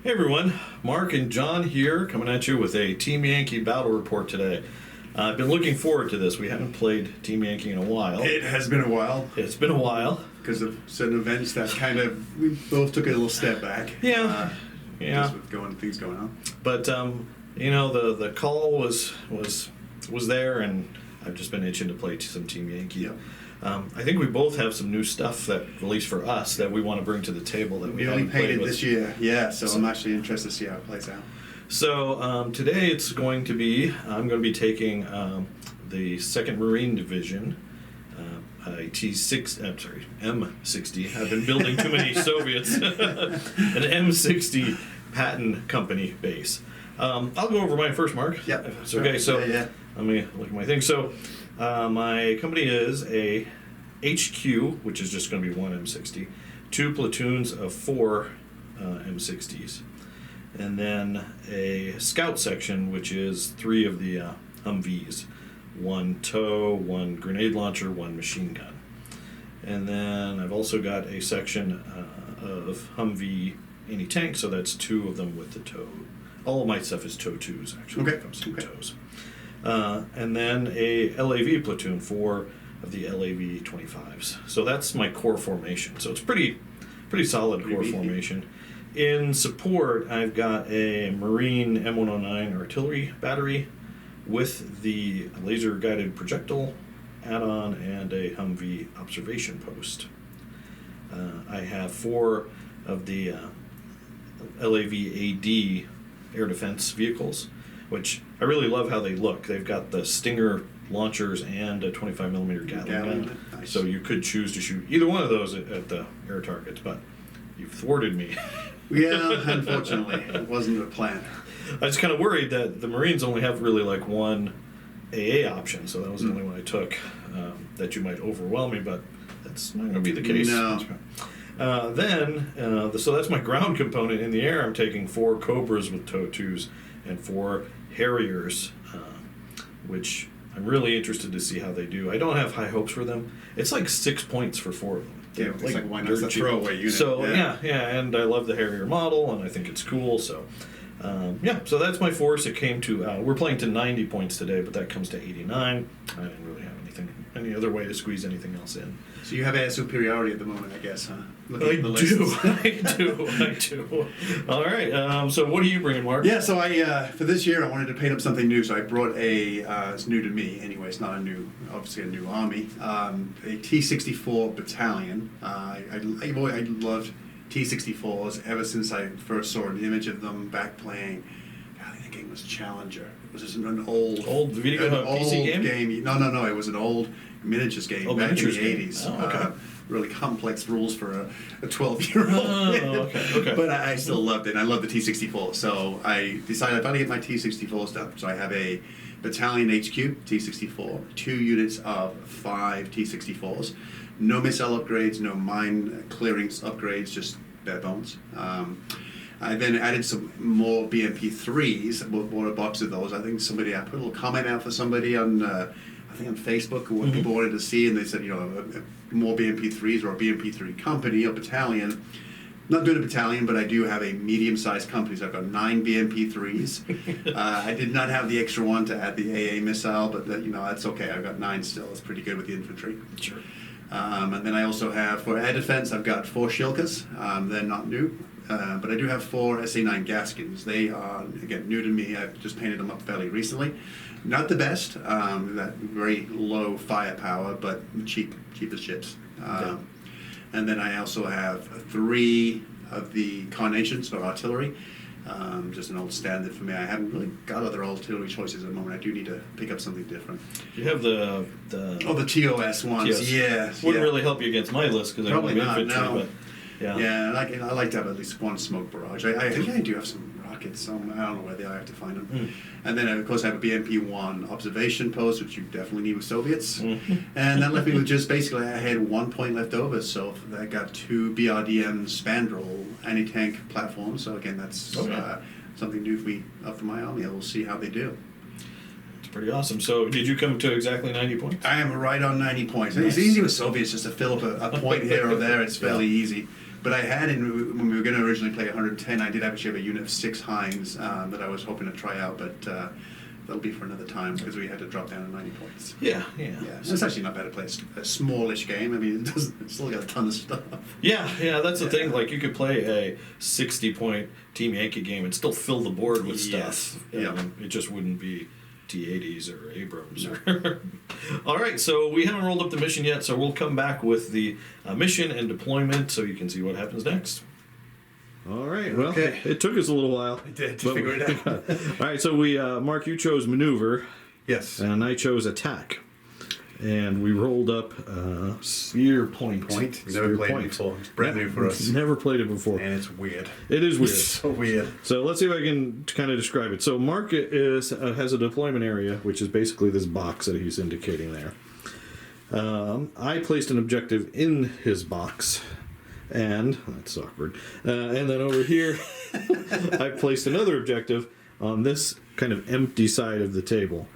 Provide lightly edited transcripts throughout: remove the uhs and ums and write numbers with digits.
Hey everyone, Mark and John here coming at you with a Team Yankee battle report today. I've been looking forward to this. We haven't played Team Yankee in a while. It has been a while It's been a while. because of certain events that we both took a little step back. Yeah. Just with things going on. But the call was there, and I've just been itching to play some Team Yankee. Yeah. I think we both have some new stuff that, at least for us, that we want to bring to the table that we We only haven't played painted with. this year, yeah. So I'm actually interested to see how it plays out. So today I'm going to be taking the 2nd Marine Division, a M60. I've been building too many Soviets. An M60 Patton Company base. I'll go over mine first, Mark. Yeah. It's okay. So yeah. let me look at my thing. So my company is a HQ, which is just going to be one M60, 2 platoons of 4 M60s. And then a scout section, which is 3 of the Humvees, 1 tow, 1 grenade launcher, 1 machine gun. And then I've also got a section of Humvee anti-tank, so that's 2 of them with the tow. All of my stuff is tow 2s, actually, when it comes to tows. And then a LAV platoon, 4 of the LAV 25s. So that's my core formation. So it's pretty solid core formation. In support, I've got a Marine M109 artillery battery with the laser-guided projectile add-on and a Humvee observation post. I have 4 of the LAV-AD air defense vehicles, which I really love how they look. They've got the Stinger launchers and a 25mm Gatling gun. Nice. So you could choose to shoot either one of those at the air targets, but you've thwarted me. Yeah, unfortunately, it wasn't the plan. I was kind of worried that the Marines only have really like one AA option, so that was the only one I took, that you might overwhelm me, but that's not going to be the case. No. So that's my ground component. In the air, I'm taking 4 Cobras with tow 2s and 4 Harriers, which I'm really interested to see how they do. I don't have high hopes for them. It's like 6 points for 4 of them. Yeah, it's like why not? It's a throwaway unit. So yeah, and I love the Harrier model, and I think it's cool. So so that's my force. It came to we're playing to 90 points today, but that comes to 89. I didn't really have any other way to squeeze anything else in. So you have air superiority at the moment, I guess, huh? I do. All right. So what are you bringing, Mark? Yeah, so for this year I wanted to paint up something new, so I brought it's new to me anyway, it's not obviously a new army, a T-64 battalion. I've loved T-64s ever since I first saw an image of them back playing. I think the game was Challenger. It was just an old video PC game? No, it was an old miniatures game back in the 80s. Oh, okay. Really complex rules for a 12-year-old. Oh, okay. But I still loved it, and I loved the T-64. So I decided I've got to get my T-64s done. So I have a battalion HQ T-64, 2 units of 5 T-64s. No missile upgrades, no mine clearing upgrades, just bare bones. I then added some more BMP3s, bought a box of those. I think I put a little comment out for somebody on, I think on Facebook, what people wanted to see, and they said, more BMP3s or a BMP3 company or battalion. Not doing a battalion, but I do have a medium-sized company, so I've got 9 BMP3s. I did not have the extra one to add the AA missile, but that's okay. I've got 9 still. It's pretty good with the infantry. Sure. And then I also have, for air defense, I've got 4 Shilkas. They're not new, but I do have 4 SA-9 Gaskins. They are, again, new to me. I've just painted them up fairly recently. Not the best, that very low firepower, but cheapest ships. And then I also have 3 of the Carnations for artillery. Just an old standard for me. I haven't really got other artillery choices at the moment. I do need to pick up something different. You have the TOS ones. TOS. Yeah. Wouldn't really help you against my list because I don't have infantry. No. But yeah. Yeah, I like to have at least 1 smoke barrage. I think I do have some rockets. I don't know where they are. I have to find them. And then of course I have a BMP-1 observation post, which you definitely need with Soviets. And that left me with just basically I had 1 point left over, so I got 2 BRDM Spandrel anti-tank platforms. So again, that's something new for my army. We'll see how they do. It's pretty awesome. So did you come to exactly 90 points? I am right on 90 points. Nice. It's easy with Soviets just to fill up a point here or there. It's fairly easy. But I had, when we were going to originally play 110, I did actually have a unit of 6 Hinds that I was hoping to try out, but that'll be for another time because we had to drop down to 90 points. Yeah. So it's actually not bad to play a smallish game. I mean, it's still got a ton of stuff. Yeah, that's the thing. Like, you could play a 60-point Team Yankee game and still fill the board with stuff. It just wouldn't be T-80s or Abrams. All right, so we haven't rolled up the mission yet, so we'll come back with the mission and deployment so you can see what happens next. All right, well, it took us a little while. It did to figure it out. All right, so we, Mark, you chose maneuver. Yes. And I chose attack. And we rolled up Sphere Point. Never played it before. It's brand new for us. Never played it before. And it's weird. It is weird. It's so weird. So let's see if I can kind of describe it. So Mark has a deployment area, which is basically this box that he's indicating there. I placed an objective in his box. And that's awkward. And then over here, I placed another objective on this kind of empty side of the table.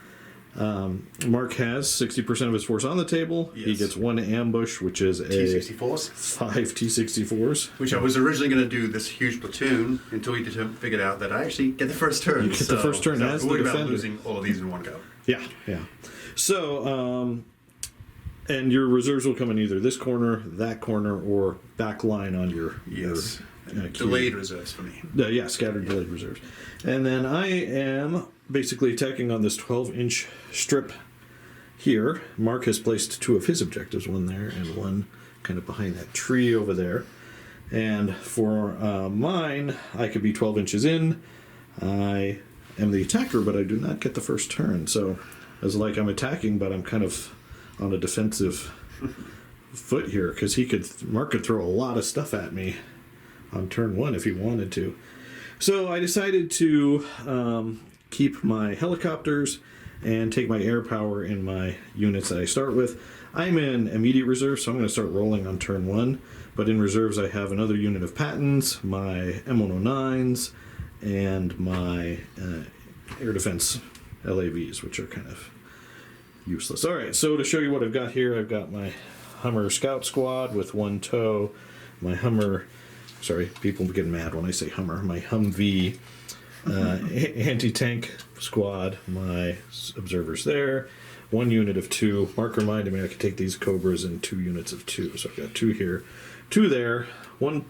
Mark has 60% of his force on the table. Yes. He gets 1 ambush, which is T-64s. 5 T-64s. Which I was originally going to do this huge platoon until we figured out that I actually get the first turn. You get the first turn as the defender. About losing all of these in one go. Yeah. So, and your reserves will come in either this corner, that corner, or back line on your delayed reserves for me. Scattered delayed reserves. And then I am basically attacking on this 12-inch strip here. Mark has placed 2 of his objectives, one there and one kind of behind that tree over there. And for mine, I could be 12 inches in. I am the attacker, but I do not get the first turn. So it's like I'm attacking, but I'm kind of on a defensive foot here because Mark could throw a lot of stuff at me on turn 1 if he wanted to. So I decided to keep my helicopters and take my air power in my units that I start with. I'm in immediate reserve, so I'm going to start rolling on turn 1. But in reserves, I have another unit of Pattons, my M109s, and my air defense LAVs, which are kind of useless. All right, so to show you what I've got here, I've got my Hummer Scout Squad with 1 tow, my Hummer, sorry, people get mad when I say Hummer, my Humvee anti-tank squad, my observers there, 1 unit of 2. Mark reminded me I could take these Cobras in 2 units of 2, so I've got 2 here, 2 there, 1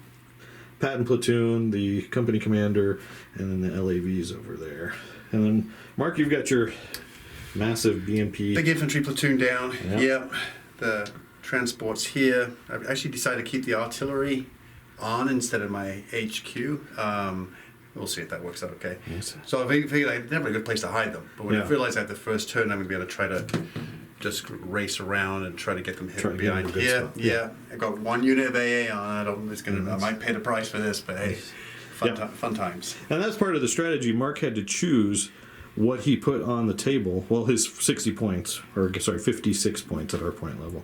Patton platoon, the company commander, and then the LAVs over there. And then, Mark, you've got your massive BMP. Big infantry platoon down. Yep. The transports here. I've actually decided to keep the artillery on instead of my HQ. We'll see if that works out okay. Yes. So I figured I didn't have a good place to hide them. But when I realized I had the first turn, I'm going to be able to try to just race around and try to get them hidden behind. Yeah. I got 1 unit of AA on. I might pay the price for this, but hey, fun times. And that's part of the strategy. Mark had to choose what he put on the table. Well, his 60 points, or sorry, 56 points at our point level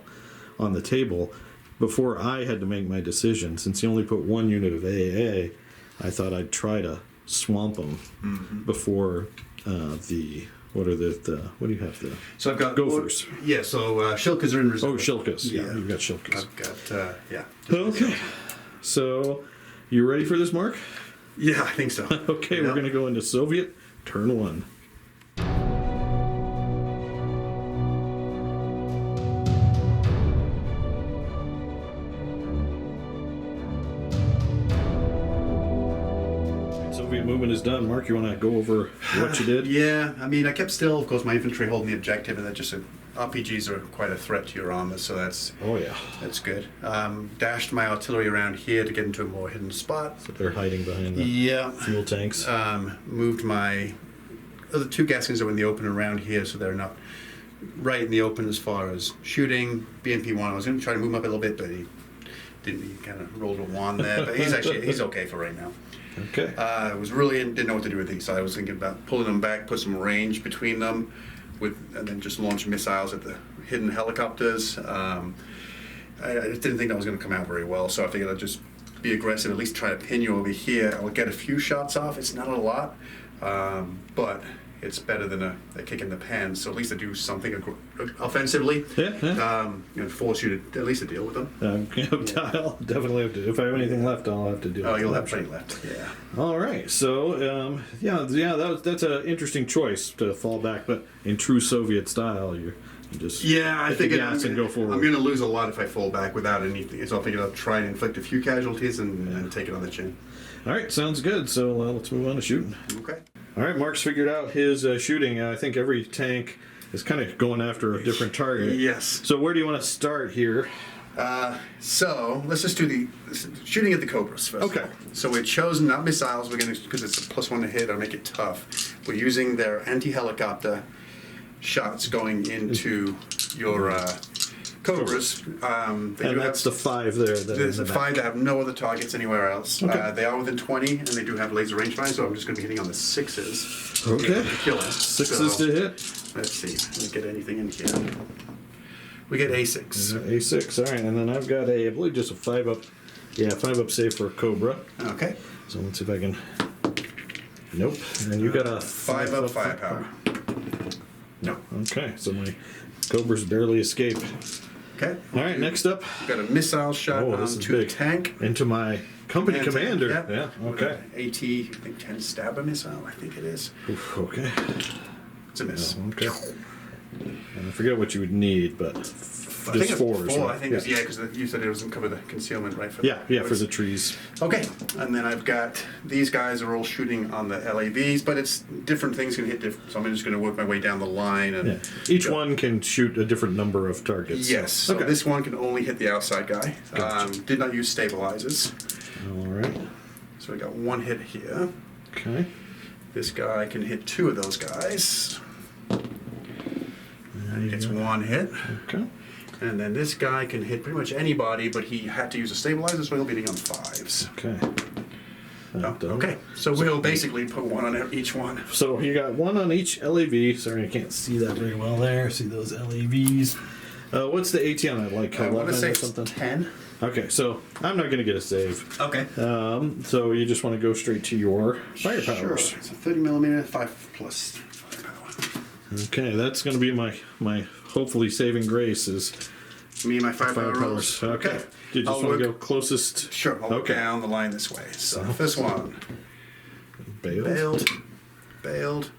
on the table before I had to make my decision. Since he only put 1 unit of AA, I thought I'd try to swamp him before what do you have? So I've got Gophers. So Shilkas are in reserve. Oh, Shilkas. Yeah, you've got Shilkas. I've got, Okay. So, you ready for this, Mark? Yeah, I think so. Okay, we're going to go into Soviet turn 1. Movement is done. Mark, you want to go over what you did? Yeah, I mean, I kept still, of course, my infantry holding the objective, and that just RPGs are quite a threat to your armor, so that's good. Dashed my artillery around here to get into a more hidden spot. So they're hiding behind the fuel tanks. Moved my other 2 Gaskins that were in the open around here, so they're not right in the open as far as shooting. BMP-1, I was going to try to move him up a little bit, but he didn't. He kind of rolled a wand there, but he's okay for right now. Okay. I was really didn't know what to do with these, so I was thinking about pulling them back, put some range between them, and then just launch missiles at the hidden helicopters. I just didn't think that was going to come out very well, so I figured I'd just be aggressive, at least try to pin you over here. I'll get a few shots off. It's not a lot, but it's better than a kick in the pants. So at least I do something offensively. And force you to at least to deal with them. I'll definitely have to. If I have anything left, I'll have to do it. Oh, you'll have plenty left. Yeah. All right. So that's an interesting choice to fall back, but in true Soviet style, you just I think and go forward. I'm going to lose a lot if I fall back without anything. So I think I'll try and inflict a few casualties and take it on the chin. All right, sounds good. So let's move on to shooting. Okay. All right, Mark's figured out his shooting. I think every tank is kind of going after a different target. Yes. So where do you want to start here? So let's just do shooting at the Cobras first. Okay. So we've chosen not missiles. We're going to, because it's a +1 to hit, I'll make it tough. We're using their anti-helicopter shots going into your Cobras. And that's the 5 there. There's the 5 that have no other targets anywhere else. Okay. They are within 20, and they do have laser rangefinder, so I'm just going to be hitting on the 6s. Okay. To kill it. 6s to hit. Let's see. Let me get anything in here. We get A6. A6. All right, and then I've got I believe just a 5-up. Yeah, 5-up save for a Cobra. Okay. So let's see if I can. Nope. And you got a 5-up firepower. No. Okay, so my Cobras barely escape. Okay. All right, next up. We've got a missile shot onto the tank. Into my company commander. Yeah, okay. AT, I think 10 stabber missile, I think it is. Oof, okay. It's a miss. Okay. And I forget what you would need, but I think it's 4. Right? I think it's, because you said it doesn't cover the concealment, right? For for the trees. Okay, and then I've got, these guys are all shooting on the LAVs, but it's different things can hit different, so I'm just going to work my way down the line. And each one can shoot a different number of targets. Yes, so this one can only hit the outside guy. Gotcha. Did not use stabilizers. All right. So we got 1 hit here. Okay. This guy can hit 2 of those guys. And he gets 1 hit. Okay. And then this guy can hit pretty much anybody, but he had to use a stabilizer, so he'll be hitting on 5s. Okay. Okay, so we'll basically put 1 on each one. So you got 1 on each LAV. Sorry, I can't see that very well there. See those LAVs. What's the AT on it? Like 11 or something? 10. Okay, so I'm not going to get a save. Okay. So you just want to go straight to your firepower. Sure. It's a 30mm, 5 plus firepower. Okay, that's going to be my hopefully saving grace is me and my firepower rolls. Okay. Do you just want to go closest? Sure. I'll go down the line this way. So first one. Bailed. Bailed.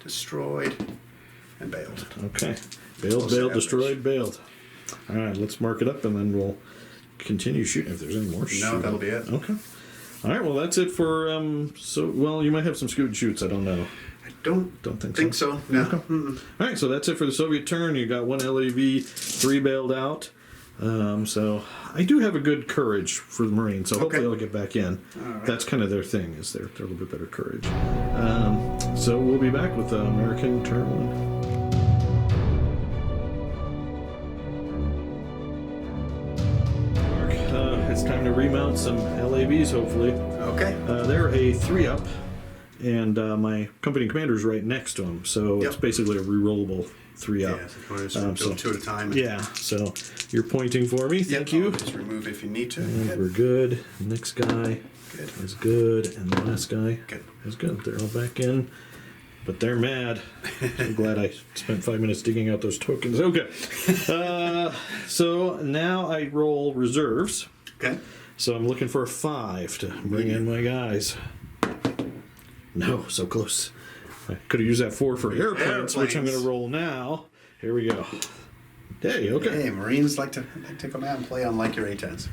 Destroyed. And bailed. Okay. Bailed, destroyed, bailed. All right, let's mark it up and then we'll continue shooting if there's any more shooting. No, that'll be it. Okay. All right, well, that's it for, you might have some scoot and shoots, I don't know. I don't think so. No. Okay. All right, so that's it for the Soviet turn. You got 1 LAV, 3 bailed out. So I do have a good courage for the Marines, so hopefully I'll get back in. Right. That's kind of their thing, is they're a little bit better courage. So we'll be back with American turn 1. It's time to remount some LAVs, hopefully. Okay. They're a 3-up, and my company commander's right next to him, so it's basically a rerollable 3-up. Yeah, so 2 at a time. Yeah, so you're pointing for me. Thank you. Just remove if you need to. And we're good. Next guy is good, and the last guy is good. They're all back in. But they're mad. I'm glad I spent 5 minutes digging out those tokens. Okay. So now I roll reserves. Okay. So I'm looking for a 5 to bring in my guys. No, so close. I could have used that 4 for airplanes, which I'm going to roll now. Here we go. Hey, okay. Hey, Marines like to come out and play on like your A-10s.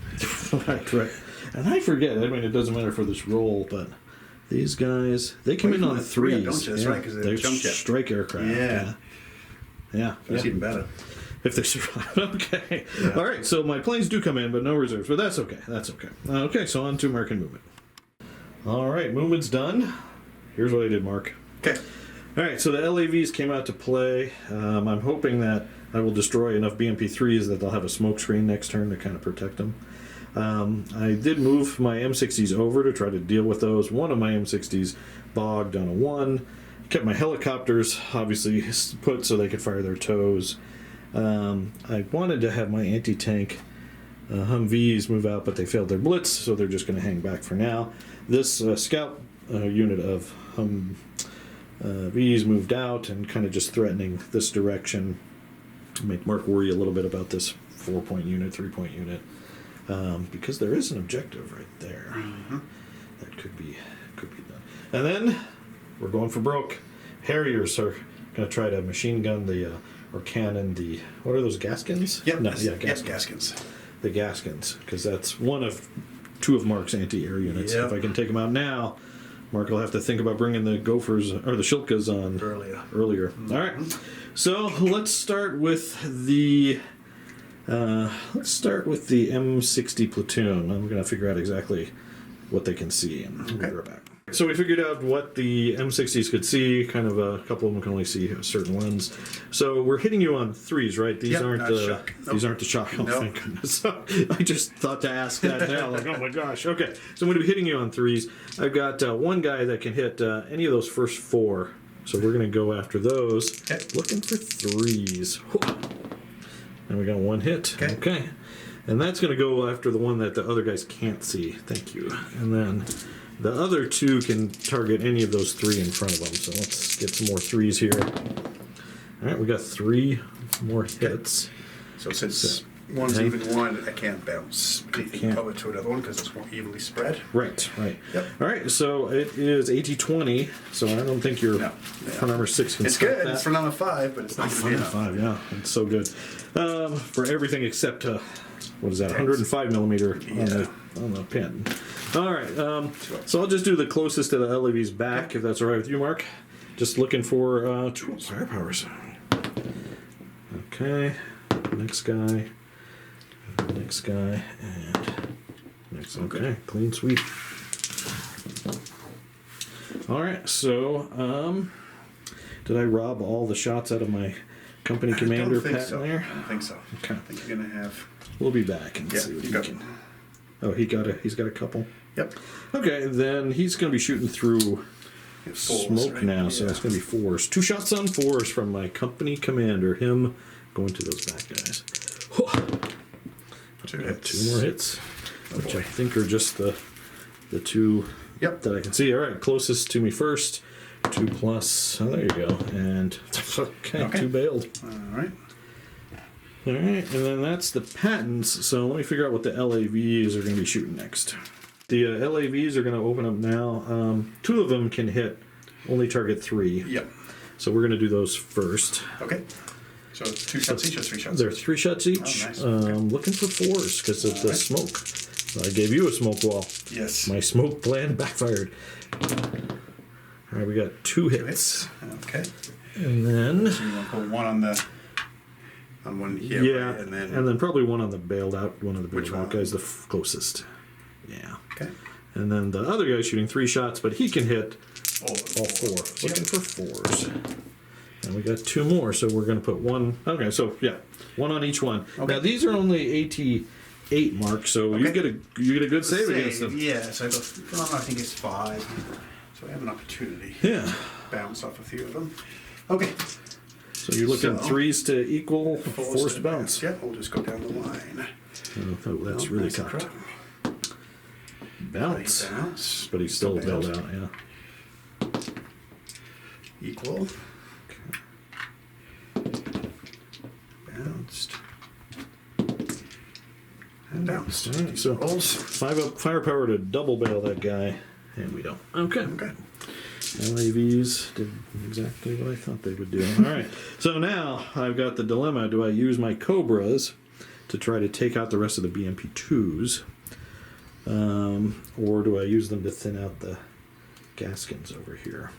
Right. And I forget. I mean, it doesn't matter for this roll, but these guys, they come in on 3s. Don't you? That's right, because they're jump jet. Strike aircraft. Yeah. That's even better. If they survive. Okay. Yeah. All right, so my planes do come in, but no reserves. But that's okay. Okay, so on to American movement. All right, movement's done. Here's what I did, Mark. Okay. All right, so the LAVs came out to play. I'm hoping that I will destroy enough BMP-3s that they'll have a smoke screen next turn to kind of protect them. I did move my M60s over to try to deal with those. One of my M60s bogged on a 1. Kept my helicopters, obviously, put so they could fire their tows. I wanted to have my anti-tank Humvees move out, but they failed their blitz, so they're just going to hang back for now. This scout unit of V's moved out and kind of just threatening this direction. Make Mark worry a little bit about this 4-point unit, 3-point unit, because there is an objective right there. That could be done. And then we're going for broke. Harriers are going to try to machine gun or cannon the, what are those, Gaskins? Yep. No, yeah, Yes, Gaskins. The Gaskins, because that's one of 2 of Mark's anti-air units. Yep. If I can take them out now, Mark will have to think about bringing the Gophers or the Shilkas on earlier. All right, so let's start with the M60 platoon. I'm going to figure out exactly what they can see, and we'll be right back. So we figured out what the M60s could see. Kind of a couple of them can only see a certain lens. So we're hitting you on 3s, right? These aren't the shock. These aren't the shock. Oh, thank goodness. I just thought to ask that now. Like, oh my gosh. Okay, so I'm going to be hitting you on 3s. I've got one guy that can hit any of those first 4. So we're going to go after those. Okay. Looking for 3s. And we got 1 hit. Okay. And that's going to go after the one that the other guys can't see. Thank you. And then the other 2 can target any of those 3 in front of them. So let's get some more 3s here. All right, we got 3 more hits. So since one's even 1, I can't bounce anything over to another one because it's more evenly spread. Right. Yep. All right, so it is AT-20. So I don't think your front armor 6 can It's stop good. that. It's for number 5, but it's not going to be enough. 5, yeah. It's so good. For everything except, what is that, 105 millimeter on the pin. All right, so I'll just do the closest to the LAV's back, if that's all right with you, Mark. Just looking for 2 firepowers. Okay, next guy, and next. Okay, clean sweep. All right, so did I rob all the shots out of my company commander Pat there? I don't think so. Okay, I think you're going to have... We'll be back and see what he can. Oh, he's got a couple. Yep. Okay, then he's going to be shooting through smoke now, so it's going to be 4s. 2 shots on 4s from my company commander. Him going to those bad guys. 2 hits. 2 more hits, which I think are just the 2 that I can see. All right, closest to me first. 2 plus. Oh, there you go. And okay, 2 bailed. All right. All right, and then that's the patents. So let me figure out what the LAVs are going to be shooting next. The LAVs are going to open up now. 2 of them can hit only target 3. Yep. So we're going to do those first. Okay. So 2 shots each or 3 shots? They're 3 shots each. Oh, nice. Okay. Looking for 4s because of the smoke. So I gave you a smoke wall. Yes. My smoke plan backfired. All right, we got 2 hits. Okay. And then... So you want to put 1 on one here, yeah, right? and then probably 1 on the bailed out. One of the bailed Which out one? guys, the closest. Yeah. Okay. And then the other guy's shooting 3 shots, but he can hit all 4. Yep. Looking for 4s. And we got 2 more, so we're going to put 1. Okay, so yeah, 1 on each one. Okay. Now these are only AT-8 mark, so you get a good save against them. Yeah, so I think it's 5. So I have an opportunity. Yeah. Bounce off a few of them. Okay. So you're looking 3s to equal 4s to bounce. Yeah, we'll just go down the line. Oh, that's really nice cocked. Bounce. Bounce. But he's still bailed out, yeah. Equal. Bounced. And bounced. All right, so rolls. 5 up firepower to double bail that guy, and we don't. Okay. LAVs did exactly what I thought they would do. All right. So now I've got the dilemma: do I use my Cobras to try to take out the rest of the BMP2s, or do I use them to thin out the Gaskins over here?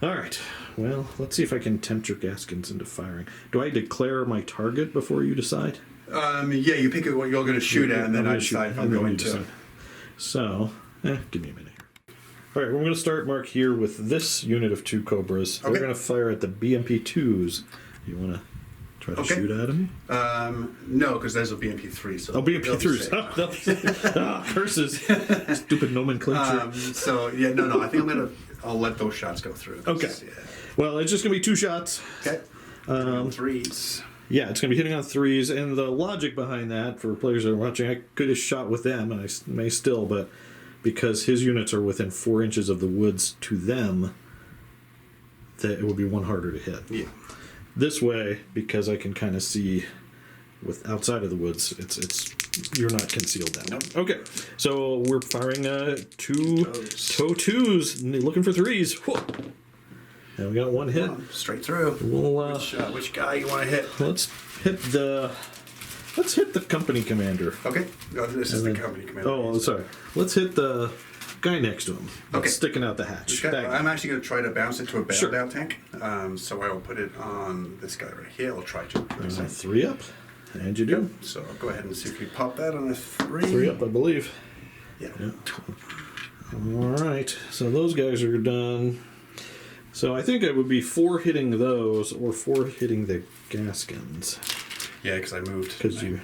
All right. Well, let's see if I can tempt your Gaskins into firing. Do I declare my target before you decide? Yeah, you pick what you're going to shoot at, and then I decide if I'm going to. So, give me a minute. All right, we're going to start, Mark, here with this unit of 2 Cobras. Okay. We're going to fire at the BMP2s. You want to try to shoot at them? No, because there's a BMP3. So BMP3s. Curses. Stupid nomenclature. No. I think I'll let those shots go through. Okay. Yeah. Well, it's just going to be 2 shots. Okay. 3s. Yeah, it's going to be hitting on 3s. And the logic behind that, for players that are watching, I could have shot with them, and I may still, but... because his units are within 4 inches of the woods to them, that it would be one harder to hit. Yeah. This way, because I can kind of see with outside of the woods, it's you're not concealed that. Nope. Okay, so we're firing two toe twos, looking for threes. Whoa. And we got one hit. Straight through. We'll, Which guy you want to hit? Let's hit the company commander. Okay. No, this is the company commander. Oh, sorry. Let's hit the guy next to him. Okay. Sticking out the hatch. Okay. I'm actually going to try to bounce it to a bailed out Sure. tank. So I will put it on this guy right here. I'll try to. 3 up. And you do. So I'll go ahead and see if we pop that on a 3. 3 up, I believe. Yeah. All right. So those guys are done. So I think it would be 4 hitting those or 4 hitting the Gaskins. Yeah, because I moved. Because you.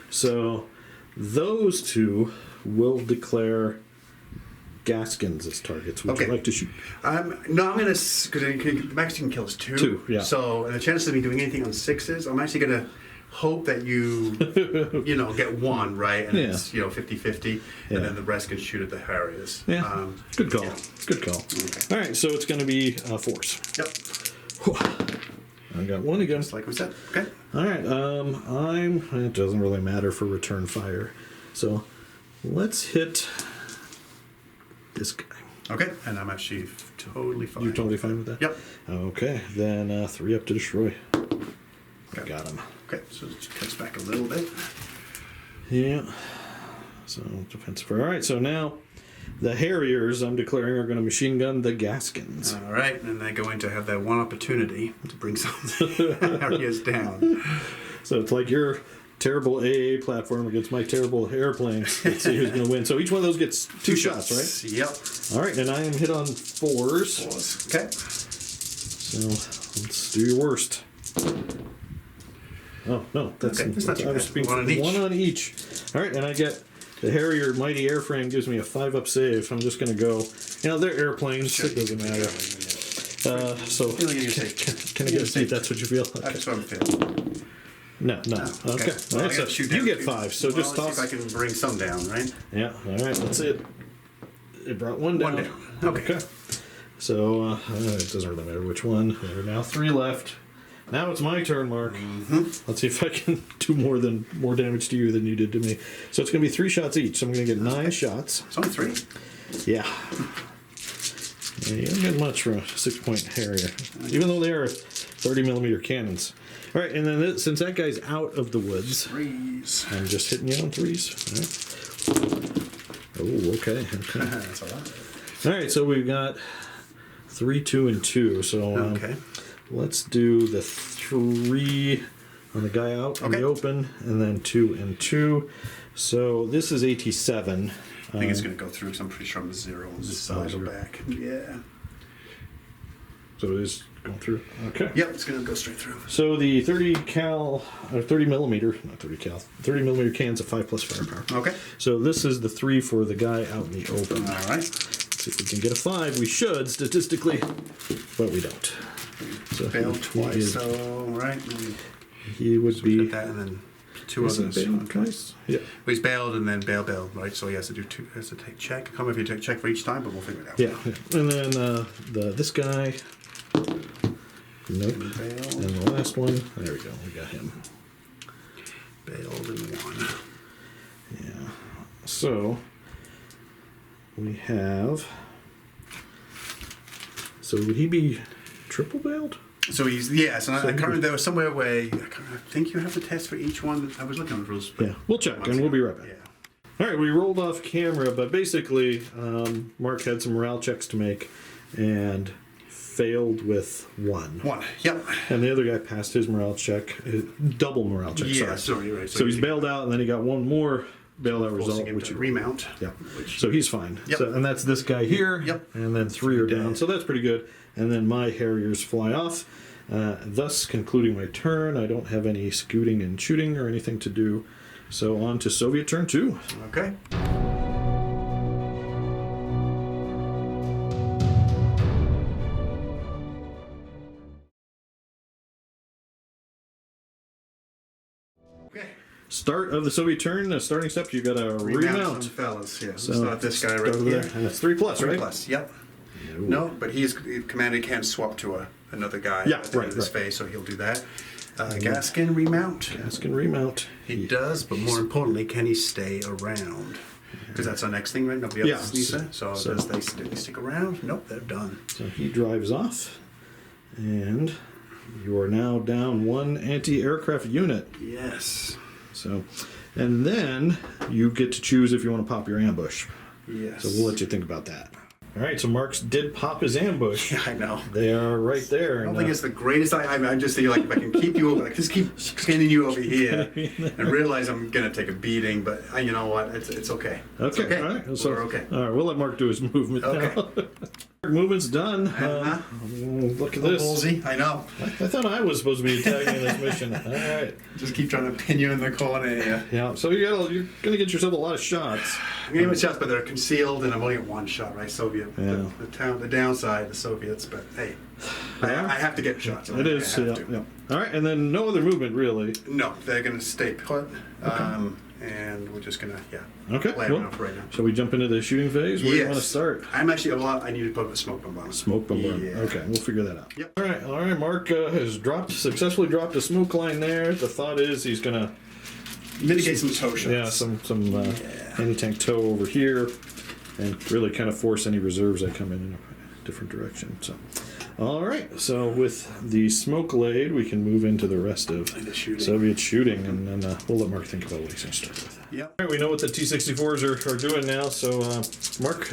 So those 2 will declare Gaskins as targets. Would you like to shoot? No, I'm going to, because the max you can kill is 2. 2, yeah. So the chances of me doing anything on 6s, I'm actually going to hope that you, get 1, right? And it's, 50-50. Yeah. And then the rest can shoot at the Harriers. Yeah. Good call. Yeah. Good call. Okay. All right, so it's going to be 4s. Yep. I got 1 again. Just like we said. Okay. All right. It doesn't really matter for return fire. So let's hit this guy. Okay. And I'm actually totally fine. You're totally fine with that? Yep. Okay. Then 3 up to destroy. Okay. Got him. Okay. So it cuts back a little bit. Yeah. So defensive. All right. So now the Harriers, I'm declaring, are going to machine gun the Gaskins. All right. And they're going to have that one opportunity to bring some Harriers down. So it's like your terrible AA platform against my terrible airplane. Let's see who's going to win. So each one of those gets 2 shots, right? Yep. All right, and I am hit on 4s. Okay. So let's do your worst. Oh, no. That's not too I was bad. being 1 on each. 1 on each. All right, and I get the Harrier Mighty Airframe gives me a 5 up save. I'm just going to go. They're airplanes. It doesn't matter. So can I get a seat? That's what you feel? Okay. That's what I'm feeling. No. Okay. Well, All right, so shoot you down get 2. 5. So Well, just let's toss. see if I can bring some down, right? Yeah. All right. That's it. It brought 1 down. 1 down. Okay. So it doesn't really matter which one. There are now 3 left. Now it's my turn, Mark. Let's see if I can do more damage to you than you did to me. So it's going to be 3 shots each. So I'm going to get 9 shots. It's only 3. Yeah. You don't get much from a 6-point Harrier, even though they are 30mm cannons. All right, and then since that guy's out of the woods, 3s. I'm just hitting you on 3s. All right. Oh, okay. That's all right. All right, so we've got 3, 2, and 2. So Okay. let's do the 3 on the guy out in the open, and then 2 and 2. So this is AT7. I think it's going to go through because I'm pretty sure I'm a 0 on this side or back. Yeah. So it is going through. Okay. Yep, it's going to go straight through. So the 30 millimeter cans of 5+ firepower. Okay. So this is the 3 for the guy out in the open. All right. See if we can get a 5. We should statistically, but we don't. So Failed twice. So, right. he would be. Get that and then 2 Is he others. bailed Okay. twice? Yeah. Well, he's bailed and then bailed, right? So he has to do 2. Has to take check. Come if you take check for each time, but we'll figure it out. Yeah. And then this guy. Nope. And bailed. And the last one. There we go. We got him. Bailed and 1. Yeah. So we have. So would he be triple bailed? So he's So I can't remember. There was somewhere where I think you have to test for each one. I was looking at the rules. Yeah. We'll check and we'll be right back. Yeah. All right, we rolled off camera, but basically, Mark had some morale checks to make and failed with 1. 1. Yep. And the other guy passed his morale check, Double morale check. Yeah, sorry, you're right. So he's bailed out, and then he got 1 more bailed out result, which which is remount. Yeah. Which, So he's fine. Yep. So, and that's this guy here. Yep. And then 3 are down. Dead. So that's pretty good. And then my Harriers fly off, thus concluding my turn. I don't have any scooting and shooting or anything to do. So on to Soviet turn 2. Okay. Okay. Start of the Soviet turn, starting steps, you got a remount. Some fellas, yeah. So Start this guy right start over here. there. And that's 3+, right? 3+, yep. No, but he's commanded can swap to another guy Yeah, at the end of this phase, so he'll do that. Gaskin remount. Gaskin remount. He does, but more importantly, can he stay around? Because that's our next thing, right? Nobody else needs that. So does they stick around? Nope, they're done. So he drives off, and you are now down 1 anti-aircraft unit. Yes. So, and then you get to choose if you want to pop your ambush. Yes. So we'll let you think about that. All right, so Marks did pop his ambush. Yeah, I know. They are right there. I don't think it's the greatest. I'm just thinking, like, if I can keep you over, like, just keep sending you over here and realize I'm going to take a beating, but you know what? It's okay. It's Okay, okay. all right. So, We're okay. All right, we'll let Mark do his movement now. Movement's done. Look at this. Ballsy. I know. I thought I was supposed to be attacking this mission. All right. Just keep trying to pin you in the corner here. Yeah, so you're going to get yourself a lot of shots. I'm getting shots, but they're concealed, and I'm only at one shot, right? Soviet. Yeah. The downside, the Soviets, but hey, Yeah. I have to get shots. It is, yeah. All right, and then no other movement, really. No, they're going to stay put, and we're just going to, Okay, play cool. around for right now. Shall we jump into the shooting phase? Where do you want to start? I'm actually I need to put a smoke bomb on. Smoke bombardment. Yeah. Okay, we'll figure that out. Yep. All right. Mark has successfully dropped a smoke line there. The thought is he's going to Mitigate some toe shots. yeah, some anti-tank tow over here, and really kind of force any reserves that come in a different direction. So, all right. So with the smoke laid, we can move into the rest of The shooting. Soviet shooting, and then we'll let Mark think about what he's going to start with. Yep. All right, we know what the T-64s are doing now. So Mark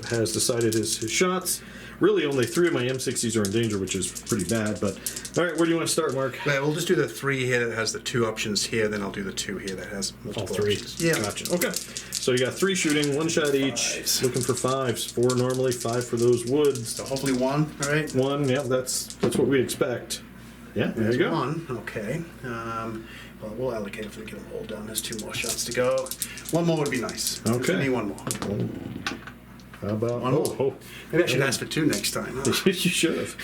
has decided his shots. Really, only 3 of my M60s are in danger, which is pretty bad. But all right, where do you want to start, Mark? Yeah, we'll just do the 3 here that has the 2 options here. Then I'll do the 2 here that has multiple All 3. options. Yeah. Gotcha. Okay. So you got 3 shooting, 1 shot each. Fives. Looking for 5s. 4 normally, 5 for those woods. So hopefully 1. All right. 1. Yeah, that's what we expect. Yeah, there There's you go. 1. Okay. Well, we'll allocate if we get them all done. There's 2 more shots to go. 1 more would be nice. Okay. Just need 1 more. How about 1 more. Oh, Maybe I should ask for 2 next time. Huh? you should have.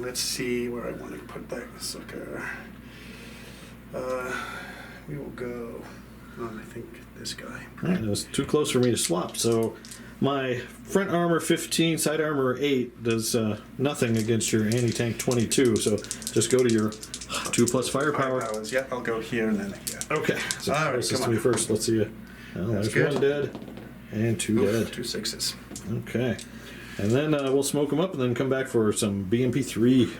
Let's see where I want to put that sucker. We will go on, I think, this guy. All right, it was too close for me to swap. So my front armor 15, side armor 8 does nothing against your anti-tank 22. So just go to your 2+ firepower. Powers. Yep, I'll go here and then here. Okay. So All right, closest come to me on. first. Let's see. Well, That's there's good. 1 dead and 2 dead. 2 6s. Okay. And then we'll smoke them up and then come back for some BMP-3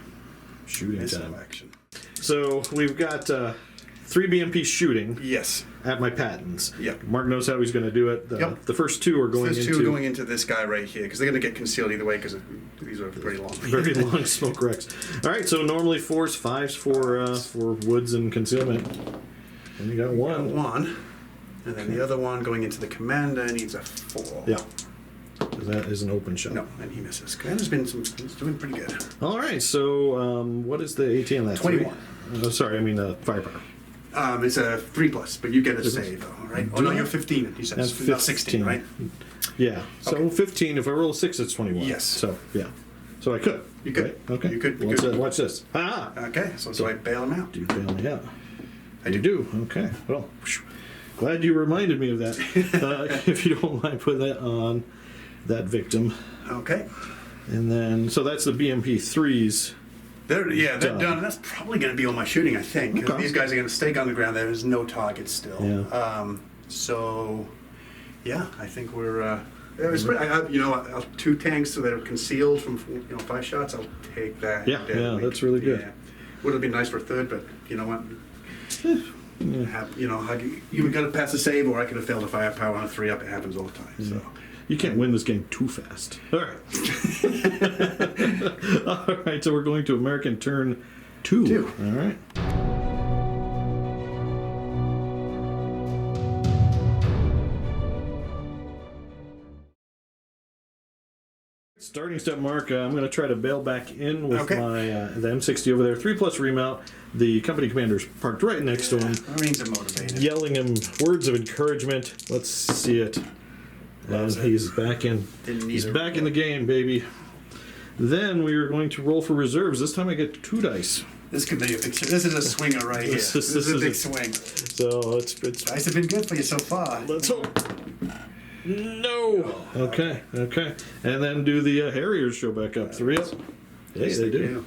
shooting Missile time. action. So we've got 3 BMP shooting Yes. at my patents. Yep. Mark knows how he's going to do it. Yep. The first 2 are going There's into 2 going into this guy right here because they're going to get concealed either way because these are pretty long. very long smoke wrecks. All right, so normally 4s, 5s for woods and concealment. And you got 1. 1. And then the other one going into the commander needs a 4. Yeah. That is an open shot. No, and he misses. Commander's he's doing pretty good. All right, so what is the AT on that? 21. Sorry, I mean firepower. It's a 3+, but you get a save though, right? Oh no, you're 15. He says That's not 16, right? Yeah. So Okay. 15. If I roll a 6, it's 21. Yes. So yeah. So I could. You could. Right? Okay. You could. You Watch, could. watch this. Ah. Okay, so I bail him out. Do you bail me out? I You do. Okay. Well, glad you reminded me of that. If you don't mind putting that on that victim, Okay. and then so that's the BMP 3s. They're Done. done. That's probably going to be all my shooting, I think. 'Cause Okay. these guys are going to stake on the ground. There is no target still. Yeah. So, yeah, I think we're. It was pretty, I'll 2 tanks that are concealed from 5 shots. I'll take that. Yeah, deadly. that's really good. Yeah. Would have been nice for a 3rd, but you know what? You got to pass the save, or I could have failed a firepower on a 3-up. It happens all the time. So. You can't win this game too fast. All right. All right. So we're going to American turn 2. 2. All right. Starting step, Mark. I'm going to try to bail back in with Okay. my the M60 over there. 3+ remount. The company commander's parked right next to him, Marines are motivated. yelling him words of encouragement. Let's see it. And he's back in. Didn't need He's a- back in the game, baby. Then we are going to roll for reserves. This time I get 2 dice. This could be a big. This is a swinger right here. This This is is a big a- swing. So it's Dice have been good for you so far. let's hope. No. Okay. And then do the Harriers show back up? 3 up. Hey, Yes, they do. do.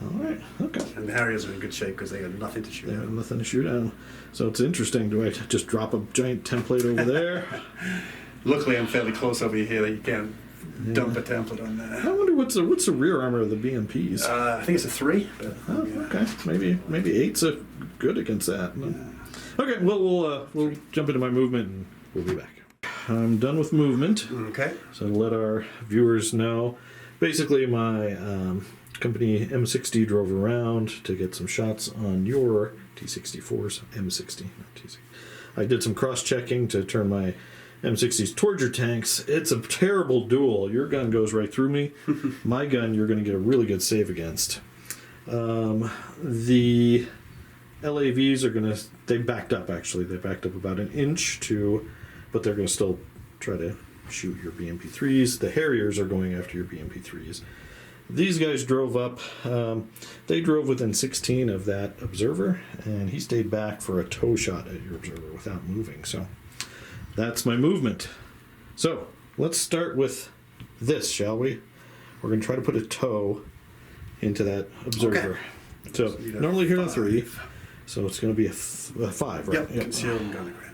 All right. Okay. And the Harriers are in good shape because they have nothing to shoot They at. have nothing to shoot at. So it's interesting. Do I just drop a giant template over there? Luckily, I'm fairly close over here that you can't dump a template on I there. wonder what's the rear armor of the BMPs. I think it's a 3. But, Oh, yeah. okay. Maybe 8's a good against that. Okay. Well, we'll jump into my movement and we'll be back. I'm done with movement. Okay. So to let our viewers know, basically my company M60 drove around to get some shots on your T64's M60. Not T60. I did some cross-checking to turn my M60s towards your tanks. It's a terrible duel. Your gun goes right through me. My gun, you're going to get a really good save against. The LAVs are going to... They backed up, actually. They backed up about an inch to... But they're going to still try to shoot your BMP3s. The Harriers are going after your BMP3s. These guys drove up. They drove within 16 of that observer, and he stayed back for a toe shot at your observer without moving. So that's my movement. So let's start with this, shall we? We're going to try to put a toe into that observer. Okay. So normally here on 3, 5. so it's going to be a 5, right? Yep. Concealed and gun grip.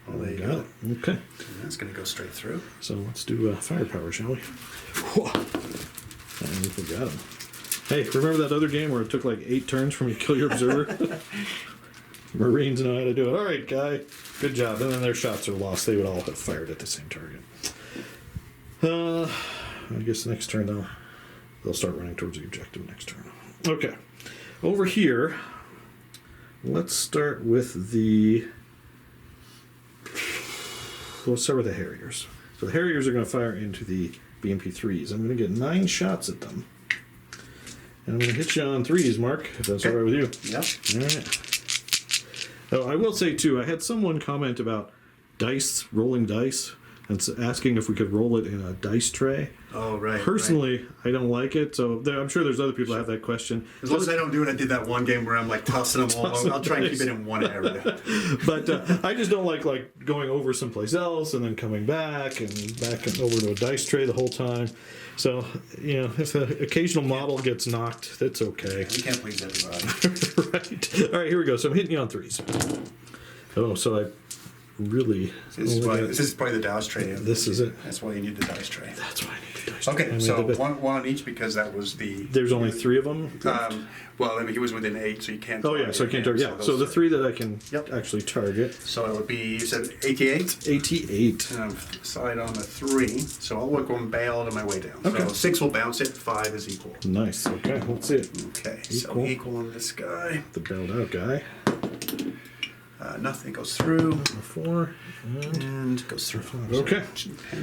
Well, there you Got go. it. Okay. And that's going to go straight through. So let's do firepower, shall we? And we got him. Hey, remember that other game where it took like 8 turns from you to kill your observer? Marines know how to do it. All right, guy. Good job. And then their shots are lost. They would all have fired at the same target. I guess next turn they'll start running towards the objective next turn. Okay. Over here, let's start with the... Let's start with the Harriers. So the Harriers are going to fire into the BMP3s. I'm going to get 9 shots at them. And I'm going to hit you on 3s, Mark, if that's all right with you. Yep. All right. Oh, I will say, too, I had someone comment about dice, rolling dice, and asking if we could roll it in a dice tray. Oh, right. Personally, I don't like it, so I'm sure there's other people that have that question. As long as I don't do it, I did that one game where I'm like tossing them all. I'll try and keep it in one area. But I just don't like going over someplace else and then coming back and over to a dice tray the whole time. So, if an occasional model gets knocked, that's okay. We can't please everybody. Right. All right, here we go. So I'm hitting you on 3s. Oh, so I really... This is probably the dice tray. This is it. That's why you need the dice tray. That's why I need the dice tray. Okay, so one on each because that was the... There's only 3 of them? Well, I mean, he was within 8, so you can't... Oh, yeah, so I can't target. Yeah, so the 3 that I can actually target. So it would be, you said 88? 88. And I'm side on the 3, so I'll work one bail to my way down. Okay. So 6 will bounce it, 5 is equal. Nice. Okay, let's see it. Okay, Equal. so equal on this guy. The bailed out guy. Nothing goes through. 4. And goes through. Okay.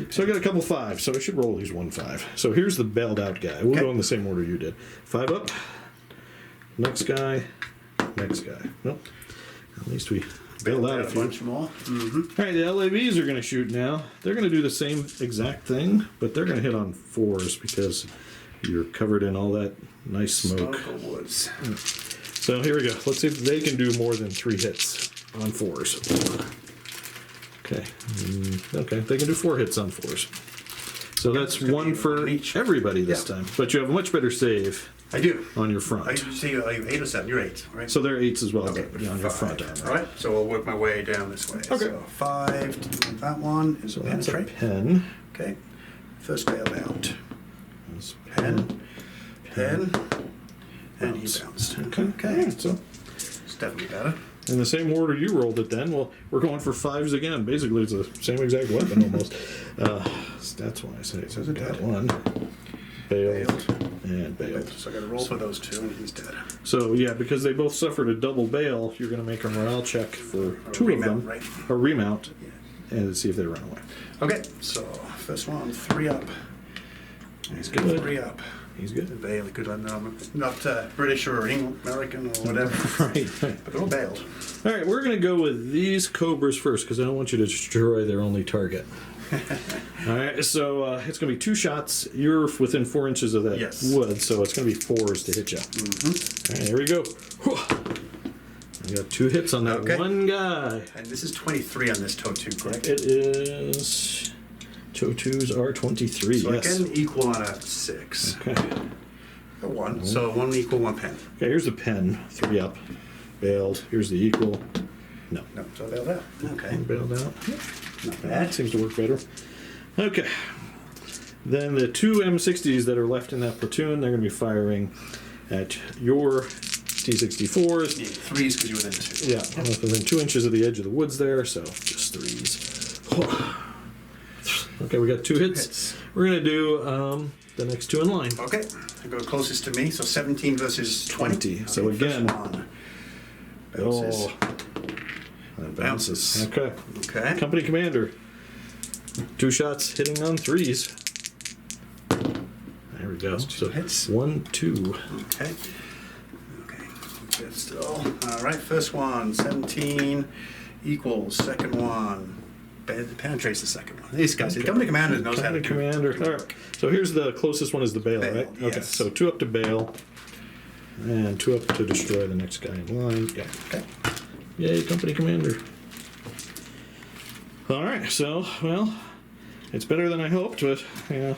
So I got a couple 5s, so I should roll these 1 5. So here's the bailed out guy. We'll go in the same order you did. 5 up. Next guy. Next guy. Nope. At least we bailed out a few. bunch more. Mm-hmm. All right, the LAVs are going to shoot now. They're going to do the same exact thing, but they're going to hit on 4s because you're covered in all that nice smoke. Woods. So here we go. Let's see if they can do more than 3 hits on 4s. Okay. Okay, they can do 4 hits on 4s. So that's 1 for everybody this time. But you have a much better save. I do. On your front. I see you 8 or 7. You're 8, right? So they're 8s as well, Okay, but on your front armor. All right, so I'll work my way down this way. Okay. So 5, that one is So a that's a penetrate. pen. Okay. First bail out. That's Pen. And he Bounce. bounced. Okay. Okay. So It's definitely better. in the same order you rolled it then, well, we're going for 5s again. Basically, it's the same exact weapon almost. Stats wise, it says got 1. Bailed. And bailed. So I got to roll for those 2, and he's dead. So, yeah, because they both suffered a double bail, you're going to make a morale check for 2 of them. Right? A remount. Yeah. And see if they run away. Okay, so first one, 3 up. He's good. 3 up. He's good. Bailed, good. I'm not British or American or whatever. Right. But they're all bailed. All right, we're going to go with these Cobras first because I don't want you to destroy their only target. All right, so it's going to be 2 shots. You're within 4 inches of that wood, so it's going to be 4s to hit you. Mm-hmm. All right, here we go. You got 2 hits on that one guy. And this is 23 on this Totu, correct? It is. Totus are 23. So yes. I get an equal on a 6. Okay. A 1. So 1 equal, 1 pen. Okay, here's the pen. 3 up. Bailed. Here's the equal. No. No, so I bailed out. Okay. Bailed out. Not That bad. seems to work better. Okay. Then the 2 M60s that are left in that platoon, they're going to be firing at your T-64s. Yeah, 3s because you were within 2. Yeah, within 2 inches of the edge of the woods there, so just 3s. Okay, we got 2 hits. We're going to do the next 2 in line. Okay. I go closest to me, so 17 versus 20. So Okay, again. first one. Bounces. That bounces. Okay. Okay. Company commander. 2 shots hitting on 3s. There we go. So hits. 1, 2. Okay. Okay. Good still. All right. First one, 17 equals. Second one. Penetrates the second one. These guys, the company commander knows how to Company do commander. All right. So here's the closest one is the bail, Bail, right? Okay. yes. So 2 up to bail. And 2 up to destroy the next guy in line. Yeah. Okay. Yay, company commander. All right. So, well, it's better than I hoped, but, yeah.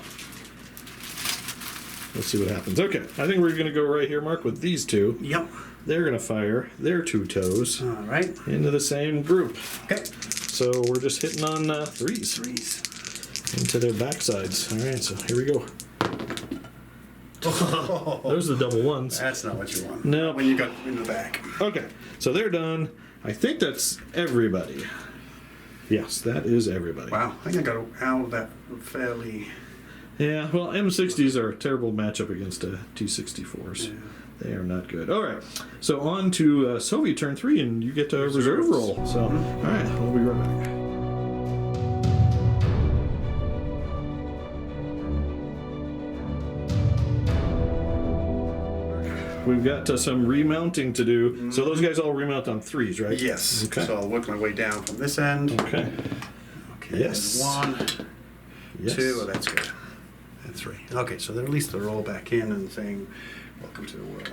Let's see what happens. Okay. I think we're going to go right here, Mark, with these 2. Yep. They're going to fire their 2 toes All right. into the same group. Okay. So we're just hitting on 3s. 3s. Into their backsides. All right, so here we go. Oh, Those are the double ones. that's not what you want. No. When you got in the back. Okay, so they're done. I think that's everybody. Yes, that is everybody. Wow. I think I got out of that fairly. Yeah, well, M60s are a terrible matchup against T64s. Yeah. They are not good. All right, so on to Soviet turn 3, and you get a reserve roll. So, all right, we'll be right back. We've got some remounting to do. So those guys all remount on 3s, right? Yes. Okay. So I'll work my way down from this end. Okay. Okay. Yes. 1, Yes. 2. Oh, that's good. And 3. Okay, so they're at least they're all back in and saying, "Welcome to the world."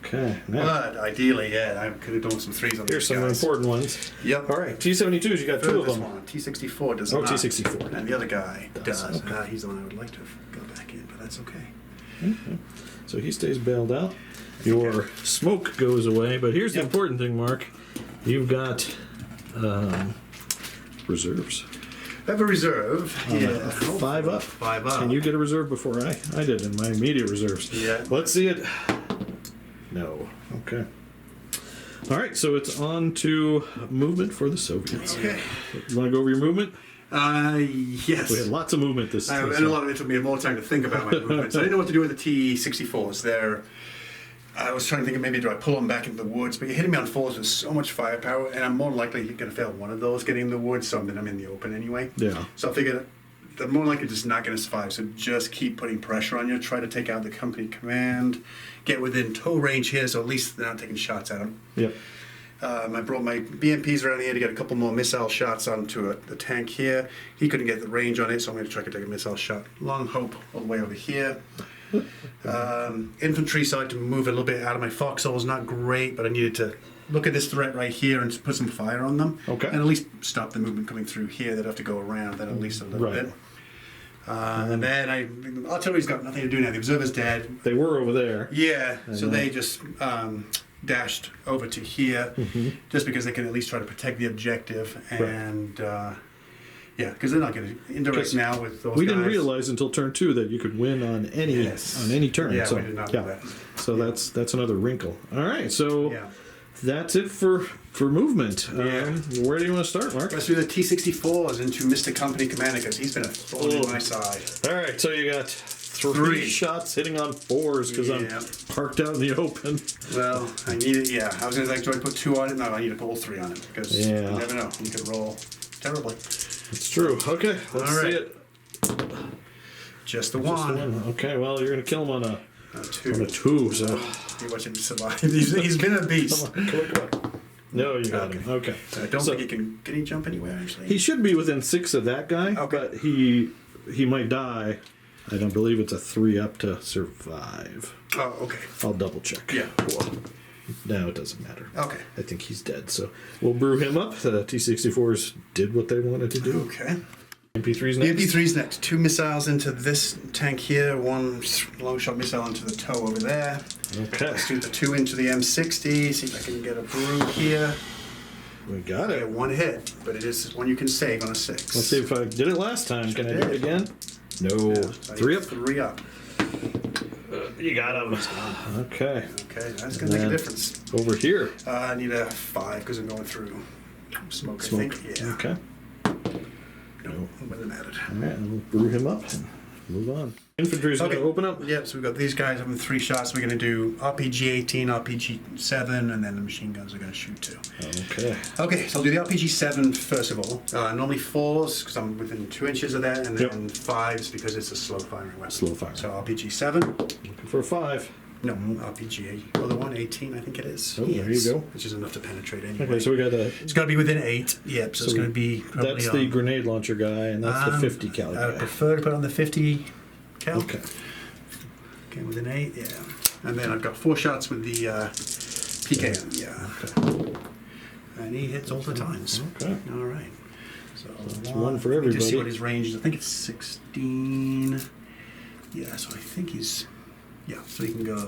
Okay. Now, But ideally, yeah, I could have done some 3s on here's these some guys. important ones. Yep. All right, T72s, you got 2 of This them. one, T64 does Oh, not. T64. And the other guy does. Okay. He's the one I would like to go back in, but that's okay. Okay. So he stays bailed out. Your smoke goes away, but here's the important thing, Mark. You've got reserves. I have a reserve. Yeah. 5 up. 5 up. Can you get a reserve before I did in my immediate reserves? Yeah. Let's see it. No. Okay. All right, so it's on to movement for the Soviets. Okay. You want to go over your movement? Yes. We had lots of movement this And this a lot of it took me more time to think about my movements. I didn't know what to do with the T64s. I was trying to think of maybe do I pull them back into the woods, but you're hitting me on 4s with so much firepower, and I'm more likely going to fail one of those getting in the woods, so then I'm in the open anyway. Yeah. So I figured they're more likely just not going to survive, so just keep putting pressure on you, try to take out the company command, get within tow range here, so at least they're not taking shots at them. Yep. I brought my BMPs around here to get a couple more missile shots onto the tank here. He couldn't get the range on it, so I'm going to try to take a missile shot. Long hope all the way over here. Infantry, so I had to move a little bit out of my foxholes. Not great, but I needed to look at this threat right here and put some fire on them. Okay. And at least stop the movement coming through here. They'd have to go around then at least a little Right. bit. And then artillery's got nothing to do now. The observer's dead. They were over there. Yeah, so know. they just dashed over to here just because they can at least try to protect the objective. And yeah, because they're not going to indirect now with those We guys. didn't realize until turn 2 that you could win on any turn. Yeah, so, we did not know that. So that's another wrinkle. All right, so Yeah. that's it for movement. Yeah. Where do you want to start, Mark? Let's do the T-64s into Mr. Company Commander because he's been a thorn in my side. All right, so you got 3 shots hitting on 4s because Yeah. I'm parked out in the open. Well, I need it. Yeah, I was going to do I put 2 on it? No, I need to put all 3 on it because you Yeah. never know. You could roll terribly. It's true. Okay, let's All right. see it. Just the Just one. the one. Okay, well, you're going to kill him on a 2. 2, so. You watch him survive. He's been a beast. Come on. No, you got him. Okay. I don't think he can. Can he jump anywhere actually? He should be within 6 of that guy, Okay. but he might die. I don't believe it's a 3 up to survive. Oh, okay. I'll double check. Yeah. No, it doesn't matter. Okay. I think he's dead. So we'll brew him up. The T-64s did what they wanted to do. Okay. MP3's next. MP3's next. 2 missiles into this tank here. 1 long shot missile into the toe over there. Okay. Let's do the 2 into the M60. See if I can get a brew here. We got I it. get 1 hit, but it is one you can save on a 6. Let's see if I did it last time. Can I do it did. again? No. Yeah, 3 up. 3 up. You got him. Okay. Okay, that's going to make a difference. Over here. I need a 5 because I'm going through smoke, I Smoke. think. Yeah. Okay. No, wouldn't have mattered. All right, we'll brew him up and move on. Infantry's going to open up. Yep, so we've got these guys having 3 shots. We're going to do RPG 18, RPG 7, and then the machine guns are going to shoot 2. Okay. Okay, so I'll do the RPG 7 first of all. Normally 4s because I'm within 2 inches of that, and then Yep. 5s because it's a slow firing weapon. Slow fire. So RPG 7. Looking for a 5. No, RPG 8. Well, the one 18, I think it is. Oh, there you go. Which is enough to penetrate anyway. Okay, so we got a. It's got to be within 8. Yep, so it's going to be probably That's the grenade launcher guy, and that's the 50 cal I guy. prefer to put on the 50 cal. Okay. Okay, within 8, yeah. And then I've got 4 shots with the PKM, yeah. Okay. And he hits all the times. Okay. All right. So That's one for let me just see everybody. what his range is. I think it's 16. Yeah, so I think he's... Yeah, so he can go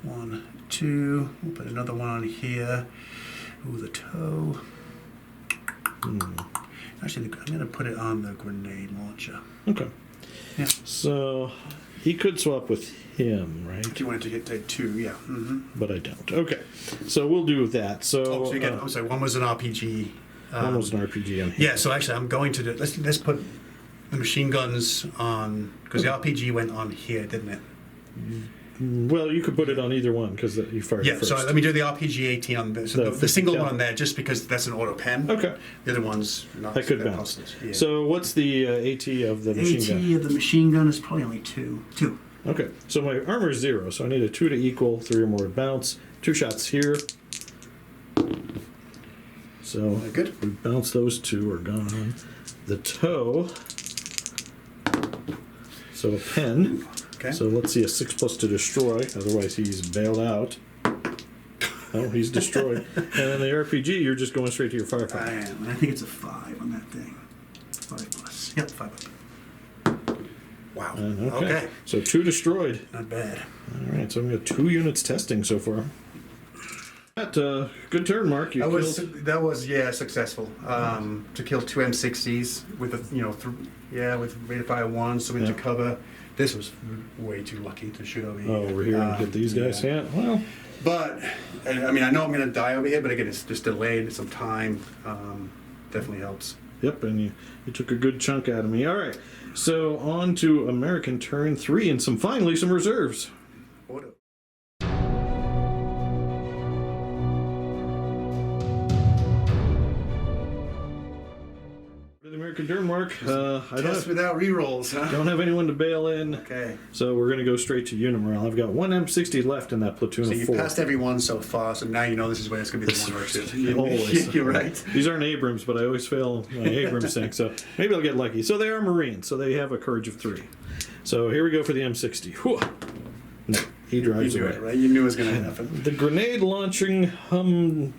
1, 2. We'll put another one on here. Ooh, the toe. Actually, I'm going to put it on the grenade launcher. Okay. Yeah. So he could swap with him, right? If you wanted to take 2, yeah. Mm-hmm. But I don't. Okay. So we'll do that. So, So you get, I'm sorry, one was an RPG. one was an RPG on him. Yeah, so actually I'm going to do, let's put the machine guns on, because the RPG went on here, didn't it? Well, you could put it on either one because you fired Yeah, first. so let me do the RPG 18 on this. So The the single 50 one on there, just because that's an auto pen. Okay. The other one's not. That could they're bounce. posted. Yeah. So what's the AT of the machine gun? AT of the machine gun is probably only 2. 2. Okay. So my armor is 0, so I need a 2 to equal 3 or more to bounce. 2 shots here. So Good. we bounce those 2 are gone. The toe. So a pen. Okay. So let's see a 6+ to destroy. Otherwise he's bailed out. Oh, he's destroyed. And then the RPG, you're just going straight to your firepower. I am. I think it's a 5 on that thing. 5 plus. Yep, 5 up. Wow. Okay. So 2 destroyed. Not bad. All right. So I'm got 2 units testing so far. That good turn, Mark. You killed. That was successful. To kill 2 M60s with with rate of fire 1, so into Yeah. cover. This was way too lucky to shoot over here. Oh, over here and get these guys. Yeah. Well. But I mean, I know I'm going to die over here, but again, it's just delayed some time. Definitely helps. Yep. And you took a good chunk out of me. All right. So on to American turn 3 and finally some reserves. Auto. The American turn, Mark. I Test without rerolls, huh? don't have anyone to bail in. Okay. So we're going to go straight to Unimorale. I've got 1 M60 left in that platoon So of you 4. passed every one so far, so now you know this is where it's going to be the one or two. Always. You're right. These aren't Abrams, but I always fail my Abrams thing, so maybe I'll get lucky. So they are Marines, so they have a courage of 3. So here we go for the M60. Whew. No, he drives You knew away. it, right? You knew it was going to happen. The grenade launching Humvee.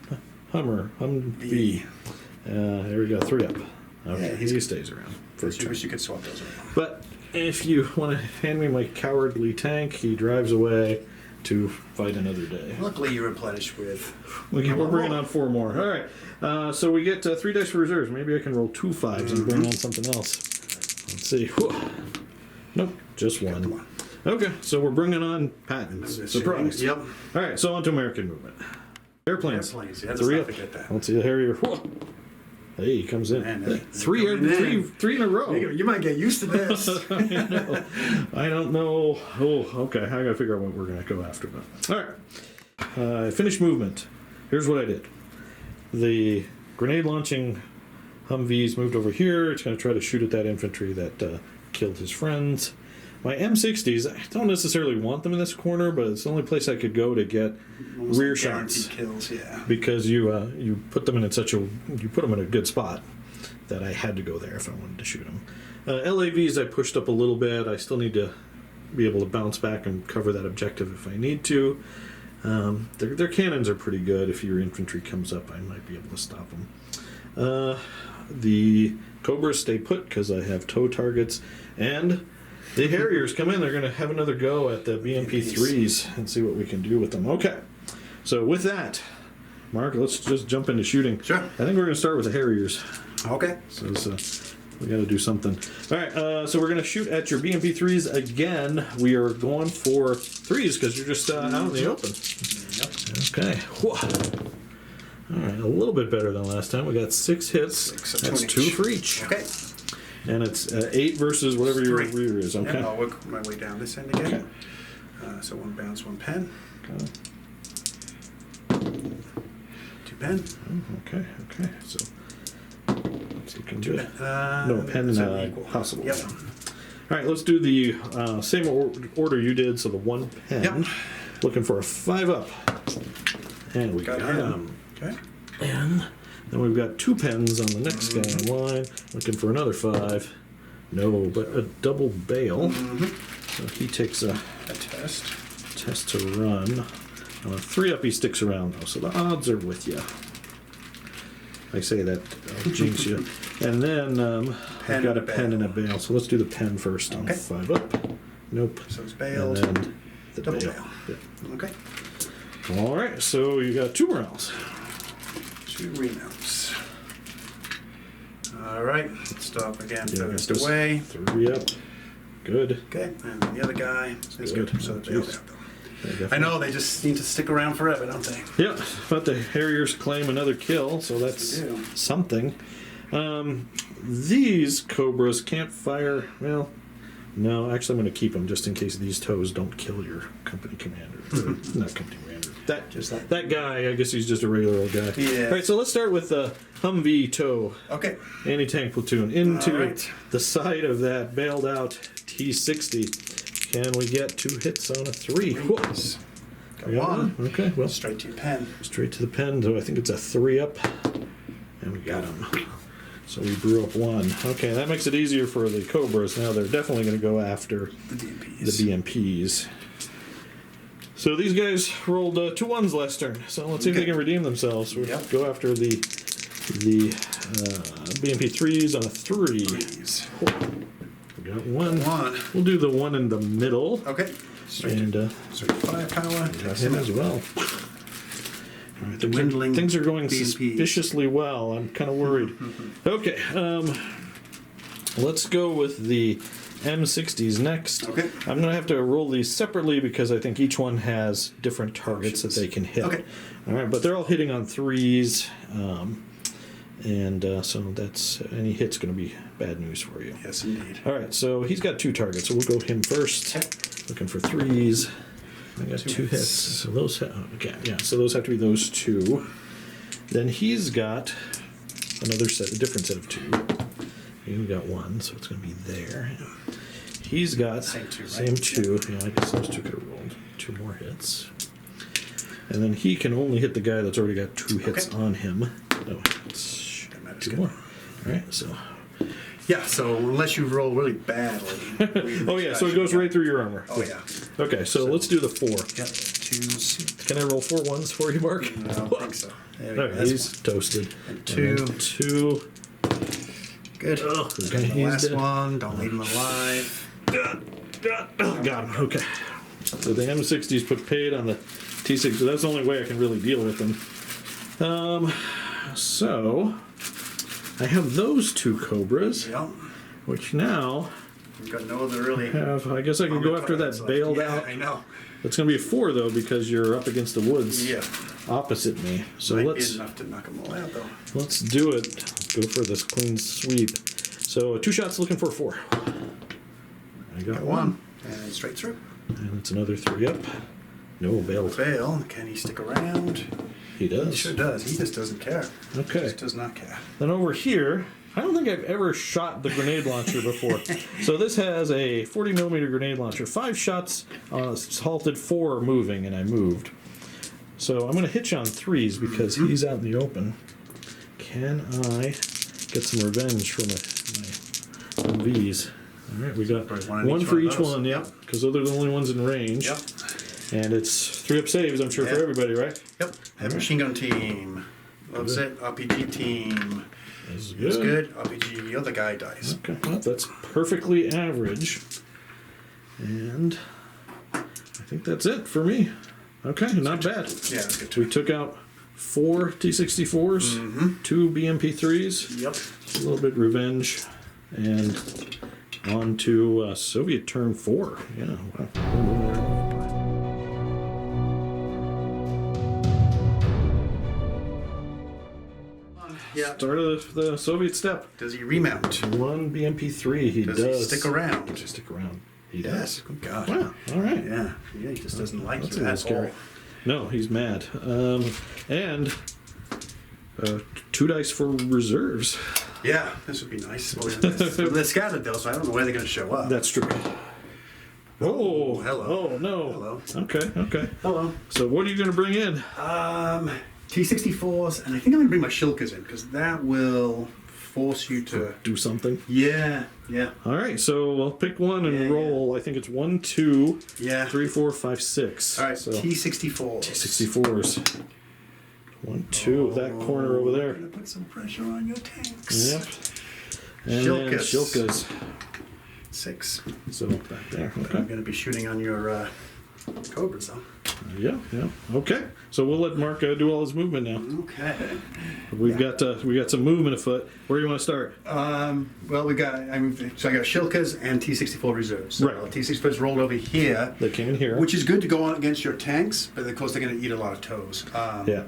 There we go, 3 up. Okay, Yeah, he stays around for a I turn. wish you could swap those around. But if you want to hand me my cowardly tank, he drives away to fight another day. Luckily, you're replenished with. We're bringing on 4 more. All right. So we get 3 dice for reserves. Maybe I can roll 2 5s and bring on something else. Let's see. Whew. Nope, just 1. Come on. Okay, so we're bringing on patents. Surprise. Yep. All right, so on to American movement. Airplanes. Airplanes. Yeah, let's 3 not up. forget that. Let's see the Harrier. Whoa. Hey, he comes in. Man, they're 3 in a row. You might get used to this. I don't know. Oh, okay. I gotta figure out what we're gonna go after. But all right. Finished movement. Here's what I did. The grenade launching Humvees moved over here. It's gonna try to shoot at that infantry that killed his friends. My M60s, I don't necessarily want them in this corner, but it's the only place I could go to get Almost rear like shots. guaranteed kills, yeah. Because you put them in a good spot that I had to go there if I wanted to shoot them. LAVs I pushed up a little bit. I still need to be able to bounce back and cover that objective if I need to. Their cannons are pretty good. If your infantry comes up, I might be able to stop them. The Cobras stay put because I have tow targets, and the Harriers come in. They're going to have another go at the BMP-3s and see what we can do with them. Okay, so with that, Mark, let's just jump into shooting. Sure. I think we're going to start with the Harriers. Okay. So we got to do something. All right, so we're going to shoot at your BMP-3s again. We are going for 3s because you're just out in the open. Yep. Okay. Whoa. All right, a little bit better than last time. We got 6 hits. That's 2 for each. Okay. And it's 8 versus whatever your 3. rear is. Okay. Yeah, I'll work my way down this end again. Okay. So 1 bounce, 1 pen. Okay. 2 pen. Okay. So let's look into it. No, pen possible. Yep. All right, let's do the same order you did. So the 1 pen. Yep. Looking for a 5 up. And we got him. Okay. And then we've got 2 pens on the next guy in line. Looking for another 5. No, but a double bail. So he takes a test to run. On a 3 up, he sticks around though, so the odds are with you. I say that, I'll jinx you. And then I've got a pen and a bail. So let's do the pen first on 5 up. Nope. So it's bailed. And then the double bail. bail. Yeah. Okay. All right, so you got 2 rounds. 2 remounts. All right, let's stop again. Yeah, First away. 3 up. Good. Okay, and the other guy is good. So they bailed out though. Yeah, I know, they just seem to stick around forever, don't they? Yeah, but the Harriers claim another kill, so that's Yes, they do. something. These Cobras can't fire. Well, no, actually, I'm going to keep them just in case these tows don't kill your company commander. Not company commander. That guy, I guess he's just a regular old guy. Yeah. All right, so let's start with the Humvee tow. Okay. Anti-tank platoon into Right. the side of that bailed out T-60. Can we get 2 hits on a 3? Got We got 1. Okay, well, Straight to your pen. straight to the pen. So I think it's a 3 up, and we got him. So we brew up 1. Okay, that makes it easier for the Cobras. Now they're definitely going to go after The the BMPs. So these guys rolled 2 1s last turn. So let's see if they can redeem themselves. We'll go after the BMP-3s on a 3. We got 1. We'll do the 1 in the middle. Okay. Straight And to firepower. got him as well. All right, Dwindling things are going BMPs. suspiciously well. I'm kind of worried. Okay, let's go with the M60s next. Okay. I'm going to have to roll these separately because I think each one has different targets that they can hit. Okay. All right, but they're all hitting on 3s. So that's any hit's going to be bad news for you. Yes, indeed. All right, so he's got 2 targets, so we'll go him first. Looking for 3s. I got 2 hits. So those, so those have to be those 2. Then he's got a different set of 2. He's got 1, so it's going to be there. He's got Same 2, right? Same 2. Yeah, I guess those 2 could have rolled 2 more hits. And then he can only hit the guy that's already got 2 hits on him. Oh, it's 2 more. All right, so. Yeah, so unless you roll really badly. Oh, yeah, so it goes right through your armor. Oh, yeah. Okay, so let's do the 4. Yep. 2s. Can I roll 4 1s for you, Mark? I don't think so. There we All go. right, That's he's toasted. And 2. 2. Good. Oh, And okay, the he's last dead. one. Don't leave him alive. Got him. Okay. So the M60s put paid on the T6. So that's the only way I can really deal with them. So I have those 2 Cobras, Yep. which now We've got no other really. have. I guess I can go after that bailed out. I know. It's going to be a 4 though because you're up against the woods Yeah. opposite me. So Might let's be enough to knock them all out, though. let's do it. Let's go for this clean sweep. So 2 shots looking for a 4. I got 1. And straight through. And it's another 3 up. No bail. Fail. Can he stick around? He does. He sure does. He just doesn't care. Okay. Just does not care. Then over here, I don't think I've ever shot the grenade launcher before. So this has a 40 millimeter grenade launcher. 5 shots, halted, 4 moving, and I moved. So I'm going to hitch on 3s because he's out in the open. Can I get some revenge for my V's? All right, we got One on one each for one of each those. one. Yep, because those are the only ones in range. Yep. And it's 3-up saves, I'm sure, for Yeah. everybody, right? Yep. Heavy machine gun team. Loves it. RPG team. That's It's good. RPG, the other guy dies. Okay, well, that's perfectly average. And I think that's it for me. Okay, not bad. Yeah, that's good. We took out 4 T-64s, 2 BMP3s, Yep. a little bit revenge, and on to Soviet Turn 4. Yeah, wow. Yeah. Start of the Soviet step. Does he remount? 1 BMP3, he Does does. he stick around? Does he stick around? He Yes. does. Good God. Wow, all right. Yeah. Yeah, he just doesn't like That's you a little at scary. all. No, he's mad. And 2 dice for reserves. Yeah, this would be nice. They're scattered though, so I don't know where they're going to show up. That's true. Oh, hello. Oh, no. Hello. Okay. Hello. So what are you going to bring in? T-64s, and I think I'm going to bring my Shilkas in, because that will force you to... Do something. Yeah. All right, so I'll pick one and Yeah, roll. I think it's 1, 2, Yeah. 3, 4, 5, 6. All right, So T-64s. T-64s. 1, 2, that corner over there. I'm going to put some pressure on your tanks. Yep. And then Shilkas. Shilkas. 6. So back there. I'm Okay. going to be shooting on your Cobras, though. Yeah. Okay. So we'll let Mark do all his movement now. Okay. We've got some movement afoot. Where do you want to start? Well, I got Shilkas and T-64 reserves. So Right. T-64s rolled over here. They came in here. Which is good to go on against your tanks, but of course they're going to eat a lot of toes. Yeah.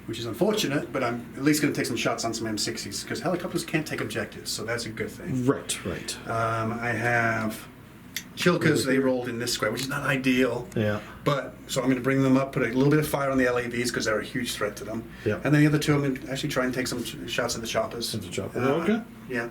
Which is unfortunate, but I'm at least going to take some shots on some M60s, because helicopters can't take objectives, so that's a good thing. Right. I have Chilkas, they rolled in this square, which is not ideal. Yeah. But, so I'm going to bring them up, put a little bit of fire on the LAVs, because they're a huge threat to them. Yeah. And then the other two, I'm going to actually try and take some shots at the choppers. At the chopper. Okay. Yeah.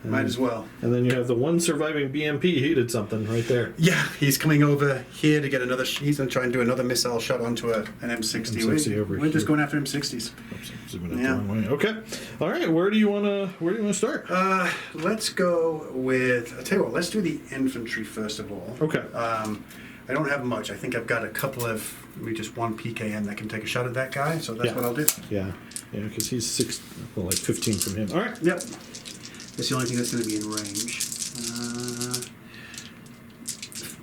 Might as well. And then you have the one surviving BMP. He did something right there. Yeah, he's coming over here to get another. He's going to try and do another missile shot onto an M60. M60 over We're just here. going after M60s. Oops, zooming up Yeah. the wrong way. Okay. All right. Where do you want to start? Let's go with. I'll tell you what. Let's do the infantry first of all. Okay. I don't have much. I think I've got a couple of. Maybe just one PKM that can take a shot at that guy. So that's Yeah. what I'll do. Yeah. Because he's like 15 from him. All right. Yep. That's the only thing that's going to be in range.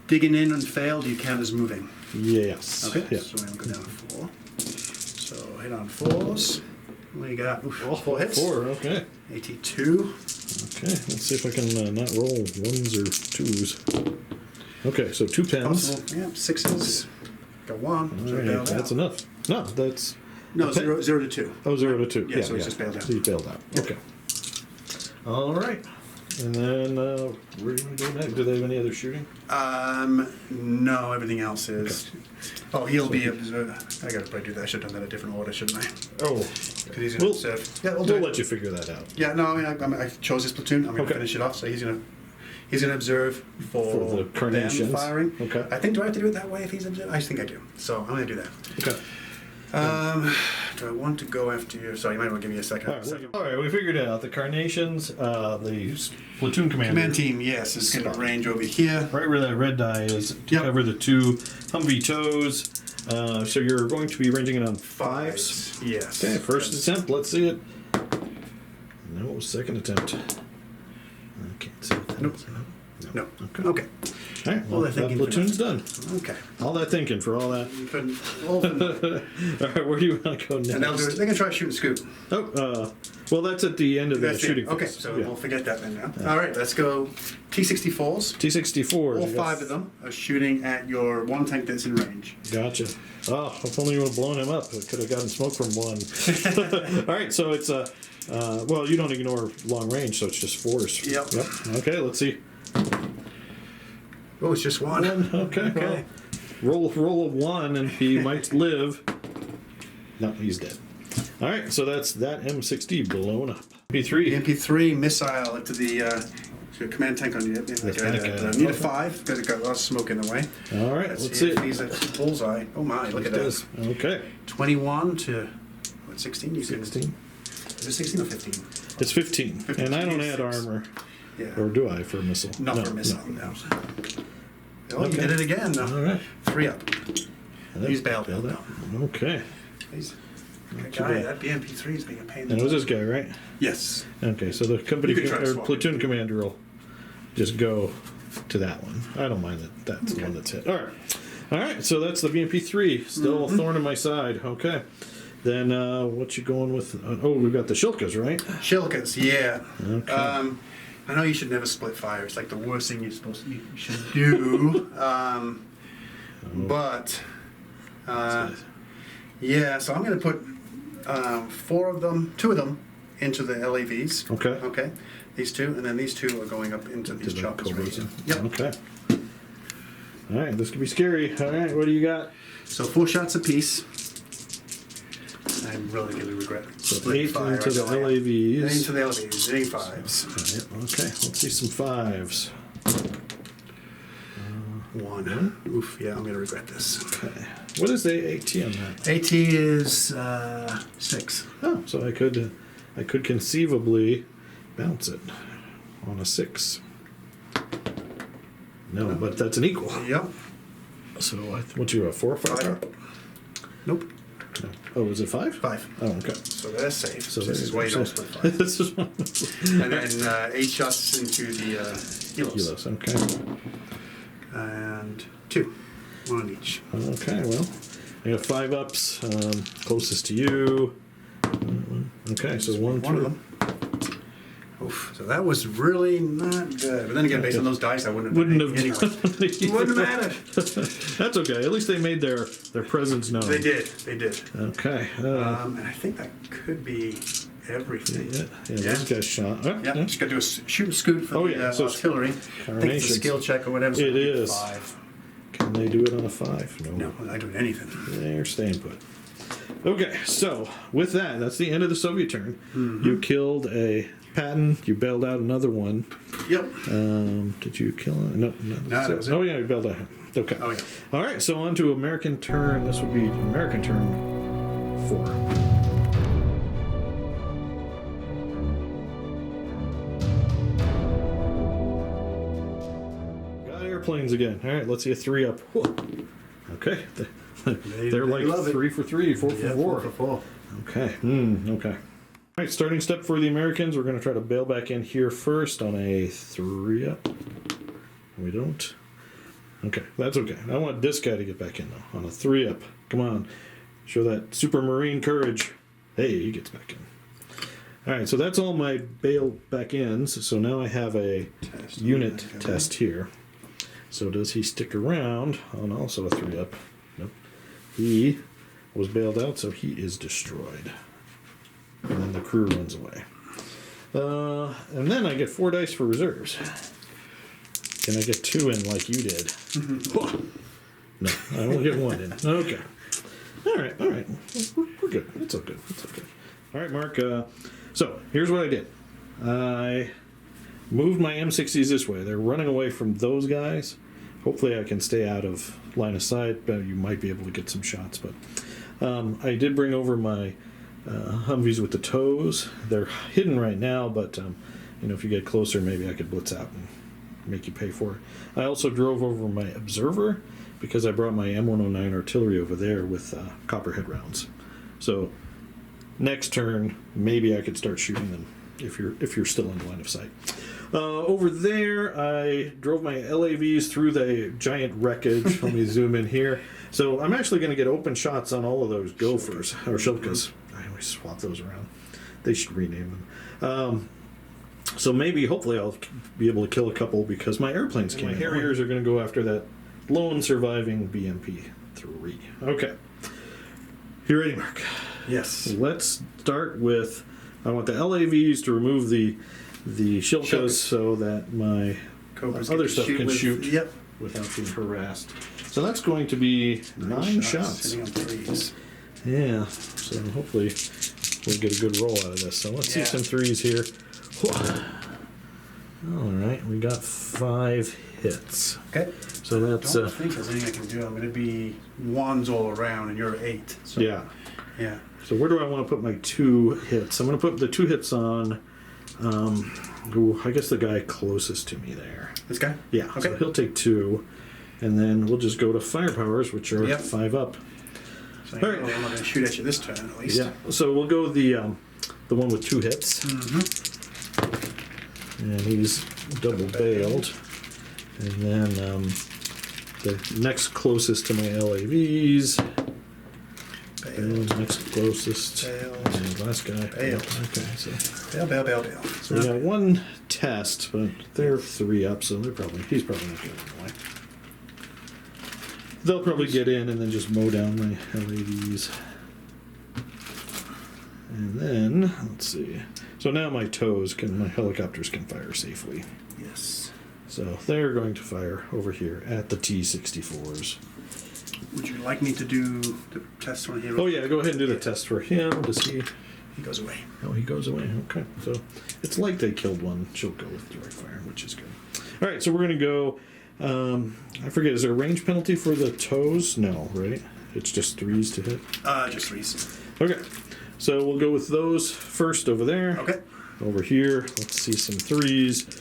Digging in and failed, you count as moving. Yes. Okay, Yeah. so I'll go down to 4. So hit on 4s. What do you got? Oof, 4 hits. 4. Okay. 82. Okay. Let's see if I can not roll 1s or 2s. Okay. So 2 pens. Possible. Yeah, 6s. Got 1. All So right, bailed that's out. enough. No, that's. No, a pen- 0 to 2. Oh, 0 to 2. Yeah, so it's just bailed out. So you bailed out. Okay. All right. And then where do you want to go next? Do they have any other shooting? No, everything else is. Oh, he'll be observed. I gotta probably do that. I should have done that in a different order, shouldn't I? Oh. Because he's gonna We'll- observe. Yeah, we'll do We'll it. let you figure that out. Yeah, no, I chose this platoon. I'm gonna Okay. finish it off. So he's gonna observe for For the carnations. them firing. Okay. I think, do I have to do it that way if he's observing? I think I do. So I'm gonna do that. Okay. Do I want to go after you? Sorry, you might want to give me a second. All right, we figured it out. The Carnations, the platoon commander. Command team, yes, is going to range over here. Right where that red die is to Yep. cover the 2 Humvee toes. So you're going to be ranging it on 5s. Yes. Okay, first attempt. Let's see it. No, second attempt. I can't see that. Nope. No. Okay. Okay. All right, well, All that that thinking for platoon's done. Okay. All that thinking for all that. You couldn't- all of them. All right, where do you want to go And they're next? going to try to shoot and scoop. Oh, well, that's at the end of the That's it. shooting phase. Okay, so Yeah. we'll forget that then now. All right, let's go T-64s. T-64s. All you got 5 of them are shooting at your one tank that's in range. Gotcha. Oh, if only you would have blown him up. I could have gotten smoke from one. All right, so it's well, you don't ignore long range, so it's just 4s. Yep. Okay, let's see. Oh, it's just one. Okay. Well, roll a 1, and he might live. No, he's dead. All right, so that's that M60 blown up. P3. MP3 missile into the to a command tank on you. Like need a okay. 5 because it got a lot of smoke in the way. All right, let's see if it. he's a bullseye. Oh my, look at It that. does. Okay. 21 to what? 16? You 16. Is it 16 or 15? It's 15. And I don't add armor. Yeah. Or do I for a missile? Not for a missile. No. Oh, you Okay. did it again. All right. 3 up. He's bailed out. out. Okay. He's a good too guy. bad. That BMP3 is being a pain in And it was the this guy, right? Yes. Okay, so the company You could try to or swap platoon it. commander will just go to that one. I don't mind that. That's the one that's hit. All right. So that's the BMP3. Still a thorn in my side. Okay. Then what you going with? Oh, we've got the Shilkas, right? Shilkas, yeah. Okay. I know you should never split fire. It's like the worst thing you should do. But yeah, so I'm going to put 2 of them into the LAVs. Okay. Okay. These 2, and then these 2 are going up into these To the choppers right Cobras. here. Yep. Okay. All right, this could be scary. All right, what do you got? So 4 shots apiece. I'm really going to regret So splitting 8 fire. into the I know I am. LAVs. Into the LAVs. Hitting 5s. All right, okay, let's see some 5s. 1. Oof. Yeah, I'm going to regret this. Okay. What is the AT on that? AT is 6. Oh, so I could conceivably bounce it on a 6. No, but that's an equal. Yep. So what's you a 4 or 5? 5. Nope. No. Oh, is it 5? 5. Oh, okay. So they're safe. So this is there why you you go. don't split 5. This is one. And then 8 shots into the helos. Kilos, okay. And 2. 1 on each. Okay, well, I got 5 ups. Closest to you. Okay, so 1 One of them. Oof. So that was really not good. But then again, based on those dice, I wouldn't have Wouldn't done have anything anyway. Wouldn't have mattered. That's okay. At least they made their presence known. They did. They did. Okay. And I think that could be everything. Yeah, those guys shot. Yeah, just got to do a shoot and scoot for Oh, the yeah, so artillery. I think it's a combinations. skill check or whatever. So It it'll be is. 5. Can they do it on a 5? No, I'm not doing anything. They're staying put. Okay, so with that, that's the end of the Soviet turn. You killed a Patton. You bailed out another one. Yep. Did you kill it? No, that was it. Oh yeah, you bailed out. Okay. Oh, yeah. All right, so on to American turn. This would be American turn 4. Got airplanes again. All right, let's see a 3 up. Whoa. Okay. They're like love it. 3 for 3, 4 for Yeah, 4. 4 for 4. Okay. Okay. All right, starting step for the Americans. We're going to try to bail back in here first on a 3 up. We don't. Okay, that's okay. I want this guy to get back in though on a 3 up. Come on, show that super marine courage. Hey, he gets back in. All right, so that's all my bail back ins. So now I have a unit test here. So does he stick around on also a 3 up? Nope. He was bailed out, so he is destroyed. And then the crew runs away. And then I get 4 dice for reserves. Can I get 2 in like you did? No, I only get 1 in. Okay. All right. We're good. It's all good. All right, Mark. So here's what I did. I moved my M60s this way. They're running away from those guys. Hopefully I can stay out of line of sight. But you might be able to get some shots. But I did bring over my Humvees with the tows. They're hidden right now, but if you get closer, maybe I could blitz out and make you pay for it. I also drove over my observer because I brought my M109 artillery over there with copperhead rounds. So next turn, maybe I could start shooting them if you're still in line of sight. Over there, I drove my LAVs through the giant wreckage. Let me zoom in here. So I'm actually going to get open shots on all of those Gophers or Shilkas. I always swap those around. They should rename them. So maybe, hopefully, I'll be able to kill a couple because my airplanes came. My Harriers are going to go after that lone surviving BMP-3. Okay. You ready, Mark? Yes. Let's start with, I want the LAVs to remove the Shilkas so that my Cobras other get to stuff can with- shoot Yep. without being harassed. So that's going to be 9 shots. Hitting on 3s. Yeah, so hopefully we'll get a good roll out of this. So let's see some 3s here. All right, we got 5 hits. Okay. So that's I don't think there's anything I can do. I'm going to be 1s all around, and you're 8. So, yeah. Yeah. So where do I want to put my 2 hits? I'm going to put the 2 hits on. I guess the guy closest to me there. This guy? Yeah. Okay. So he'll take 2, and then we'll just go to firepowers, which are Yep. 5 up. So All right. I'm not going to shoot at you this turn, at least. Yeah. So we'll go the one with 2 hits, and he's double bailed, and then the next closest to my LAVs. Bailed. Next closest. Bailed. And last guy. Bailed. Okay, so Bail. so we got one test, but they're 3 up, so he's probably not getting away. They'll probably get in and then just mow down my LAVs. And then let's see. So now my helicopters can fire safely. Yes. So they're going to fire over here at the T-64s. Would you like me to do the test on here? Oh yeah, go ahead and do the test for him. Does he? He goes away. Oh, he goes away. Okay, so it's like they killed one. She'll go with direct fire, which is good. All right, so we're gonna go. I forget. Is there a range penalty for the toes? No, right? It's just 3s to hit. Just 3s. Okay, so we'll go with those first over there. Okay. Over here, let's see some 3s.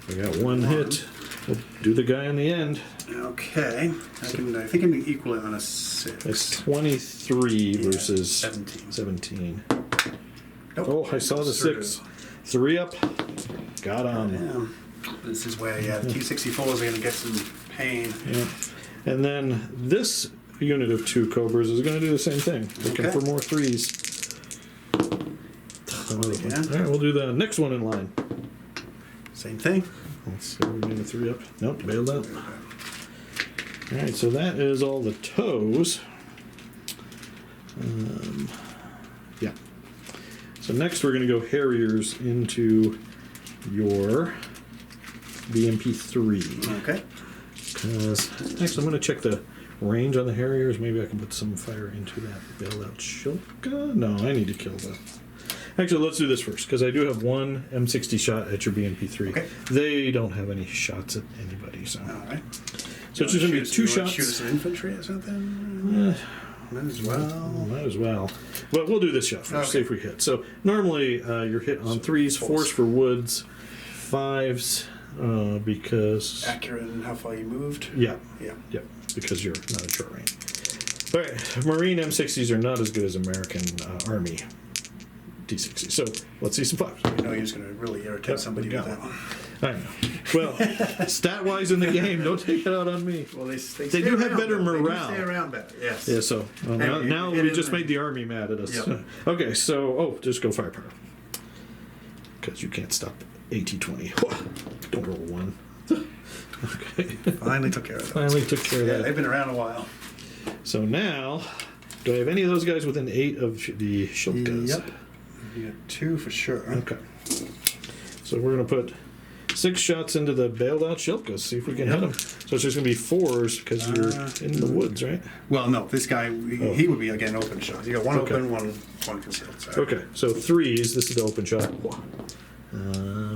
I got one hit. We'll do the guy on the end. Okay. I think I can equal it on a 6. It's 23 versus 17. 17. Nope. Oh, I saw the 6. 3 up. Got on. Yeah. This is where, the T-64s are going to get some pain. Yeah. And then this unit of 2 Cobras is going to do the same thing. Looking Okay. for more 3s. Yeah. All right, we'll do the next one in line. Same thing. Let's see, we're getting a 3 up. Nope, bailed out. All right, so that is all the toes. Yeah. So next we're going to go Harriers into your BMP3. Okay. Because actually, I'm going to check the range on the Harriers. Maybe I can put some fire into that bailed out Shilka. No, I need to kill that. Actually, let's do this first, because I do have one M60 shot at your BMP3. Okay. They don't have any shots at anybody, so. All right. So it's just going to be 2 shots. Shoot us some infantry or something? Might as well. Might as well. But we'll do this shot first, see Okay. if we hit. So normally you're hit on 3s, 4s for woods, 5s because. Accurate in how far you moved? Yeah. Yeah. Yeah, because you're not at short range. All right, Marine M60s are not as good as American Army T60s. So let's see some 5s. You know you're just going to really irritate Yep, somebody we with got that one. I know. Well, stat-wise in the game, don't take it out on me. Well, they They do have better morale. They do stay around better, yes. Yeah, so now you we hit just in made the Army mad at us. Yep. Okay, so, just go firepower. Because you can't stop AT-20. Don't roll 1. Okay. Finally took care of that. Finally took care of Yeah, that. they've been around a while. So now, do I have any of those guys within 8 of the Shilkas? Yep. You got 2 for sure. Okay. So we're going to put 6 shots into the bailed out Shilkas, see if we can hit them. So it's just going to be 4s because you're in the woods, right? Well, no, this guy, he would be, again, open shot. You got 1 Okay. open, one concealed. Sorry. Okay, so 3s, this is the open shot.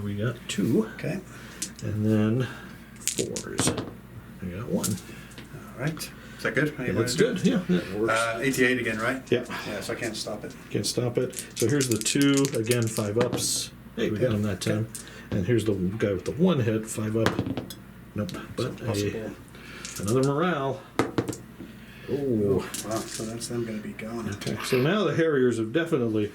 We got 2, Okay. and then 4s. We got 1. All right. Is that good? Yeah, that's good. Yeah, that works. 88 again, right? Yeah. Yeah, so I can't stop it. Can't stop it. So here's the 2, again, 5 ups. Hey, we got him that time. And here's the guy with the 1 hit, 5 up. Nope, but Possible. another morale. Oh. Wow, so that's them going to be gone. Okay, so now the Harriers have definitely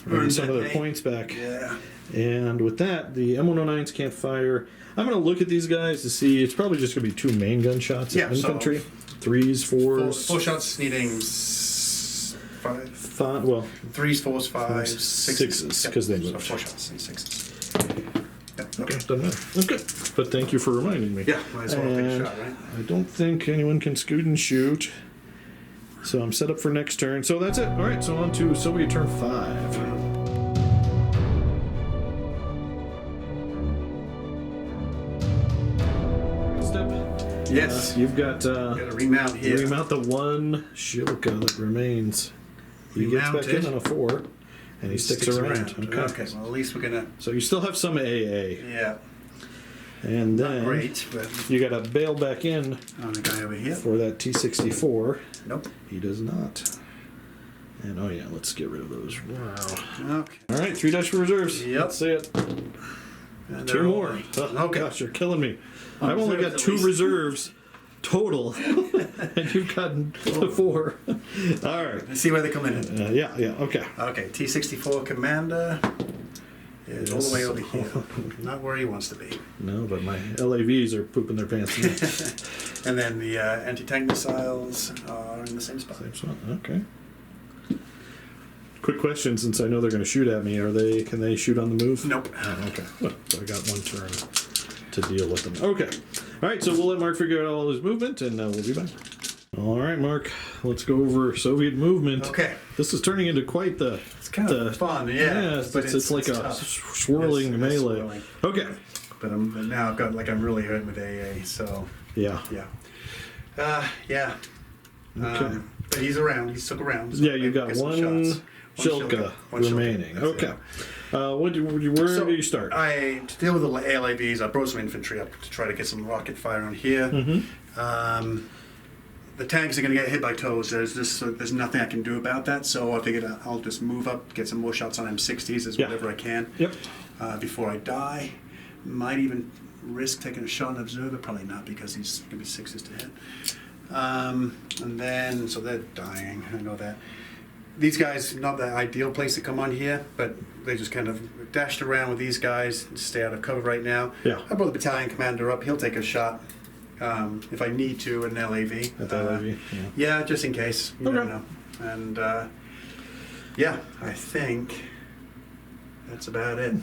earned some of their that points back. Yeah. And with that, the M109s can't fire. I'm going to look at these guys to see. It's probably just going to be 2 main gun shots at Yeah, so- infantry. 3s, 4s. 4 shots needing 5. 5, well, 3s, 4s, 5s, 6s, 'cause they So moved. 4 shots and 6s. Yeah, okay, doesn't matter. Okay, but thank you for reminding me. Yeah, might as well take a And shot, right? I don't think anyone can scoot and shoot. So I'm set up for next turn. So that's it. All right, so on to Soviet turn 5. Step. Yes. You've got Got to remount here. remount the 1 Shilka that remains. He gets back in Remounted. on a 4, and he sticks around. Okay, well, at least we're going to. So you still have some AA. Yeah. And Not then great, but you got to bail back in on the guy over here. for that T-64. Nope. He does not. And oh yeah, let's get rid of those. Wow. Okay. All right, 3 dice for reserves. Yep. Let's see it. And Two they're all- more. Oh, Okay. gosh, you're killing me. I've only reserves got at 2 least. reserves total, and you've gotten 4. All right. Let's see where they come in. Yeah, okay. Okay, T-64 Commander is all the way Yes. over here. Not where he wants to be. No, but my LAVs are pooping their pants. In the And then the anti-tank missiles are in the same spot. same spot. Okay. Quick question, since I know they're going to shoot at me, can they shoot on the move? Nope. Oh, okay. Well, so I got 1 turn to deal with them. Okay. All right, so we'll let Mark figure out all his movement, and we'll be back. All right, Mark, let's go over Soviet movement. Okay. This is turning into quite the... It's kind of fun, yeah. Yeah, it's like a tough. swirling It is melee. swirling. Okay. But now I've got, I'm really hurt with AA, so Yeah. yeah. Okay. But he's around. He's stuck around. So Yeah, you got get some 1 shots. Shilka One Shilka. remaining. That's Okay. it. Where So, do you start? To deal with the ALAVs, I brought some infantry up to try to get some rocket fire on here. Mm-hmm. The tanks are going to get hit by toes. There's nothing I can do about that. So I figured I'll just move up, get some more shots on M60s as Yeah. whatever I can Yep. before I die. Might even risk taking a shot on observer. Probably not because he's going to be 6s to hit. And then so they're dying. I know that. These guys, not the ideal place to come on here, but they just kind of dashed around with these guys to stay out of cover right now. Yeah. I brought the battalion commander up. He'll take a shot if I need to in LAV. At the LAV, yeah. Yeah, just in case. You never Okay. know. And yeah, I think that's about it.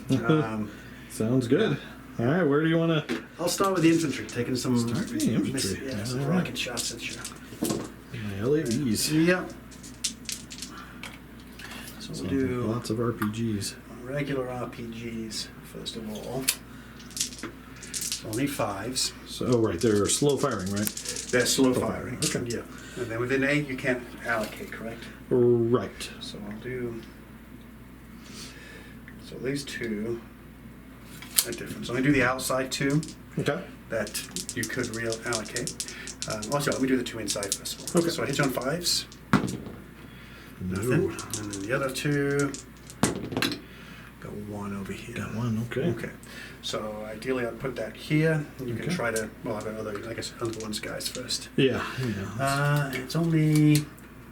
Sounds good. All right, where do you want to... I'll start with the infantry, taking some, Start with the infantry. yeah, some All right. rocket shots at you. My LAVs. Yeah. So we'll do Lots of RPGs. regular RPGs first of all. Only 5s. So, right, they're slow firing, right? They're slow firing. Okay. Yeah. And then within 8 you can't allocate, correct? Right. So I'll do. So these 2 are different. So I'm gonna do the outside 2 Okay. that you could allocate. Also, let me do the 2 inside first of all. Okay. So I hit you on 5s. Nothing. No. And then the other 2. Got 1 over here. Got 1, okay. Okay. So ideally I'd put that here. You can Okay. try to, well, I've got other, like I said, other ones guys first. Yeah. It's only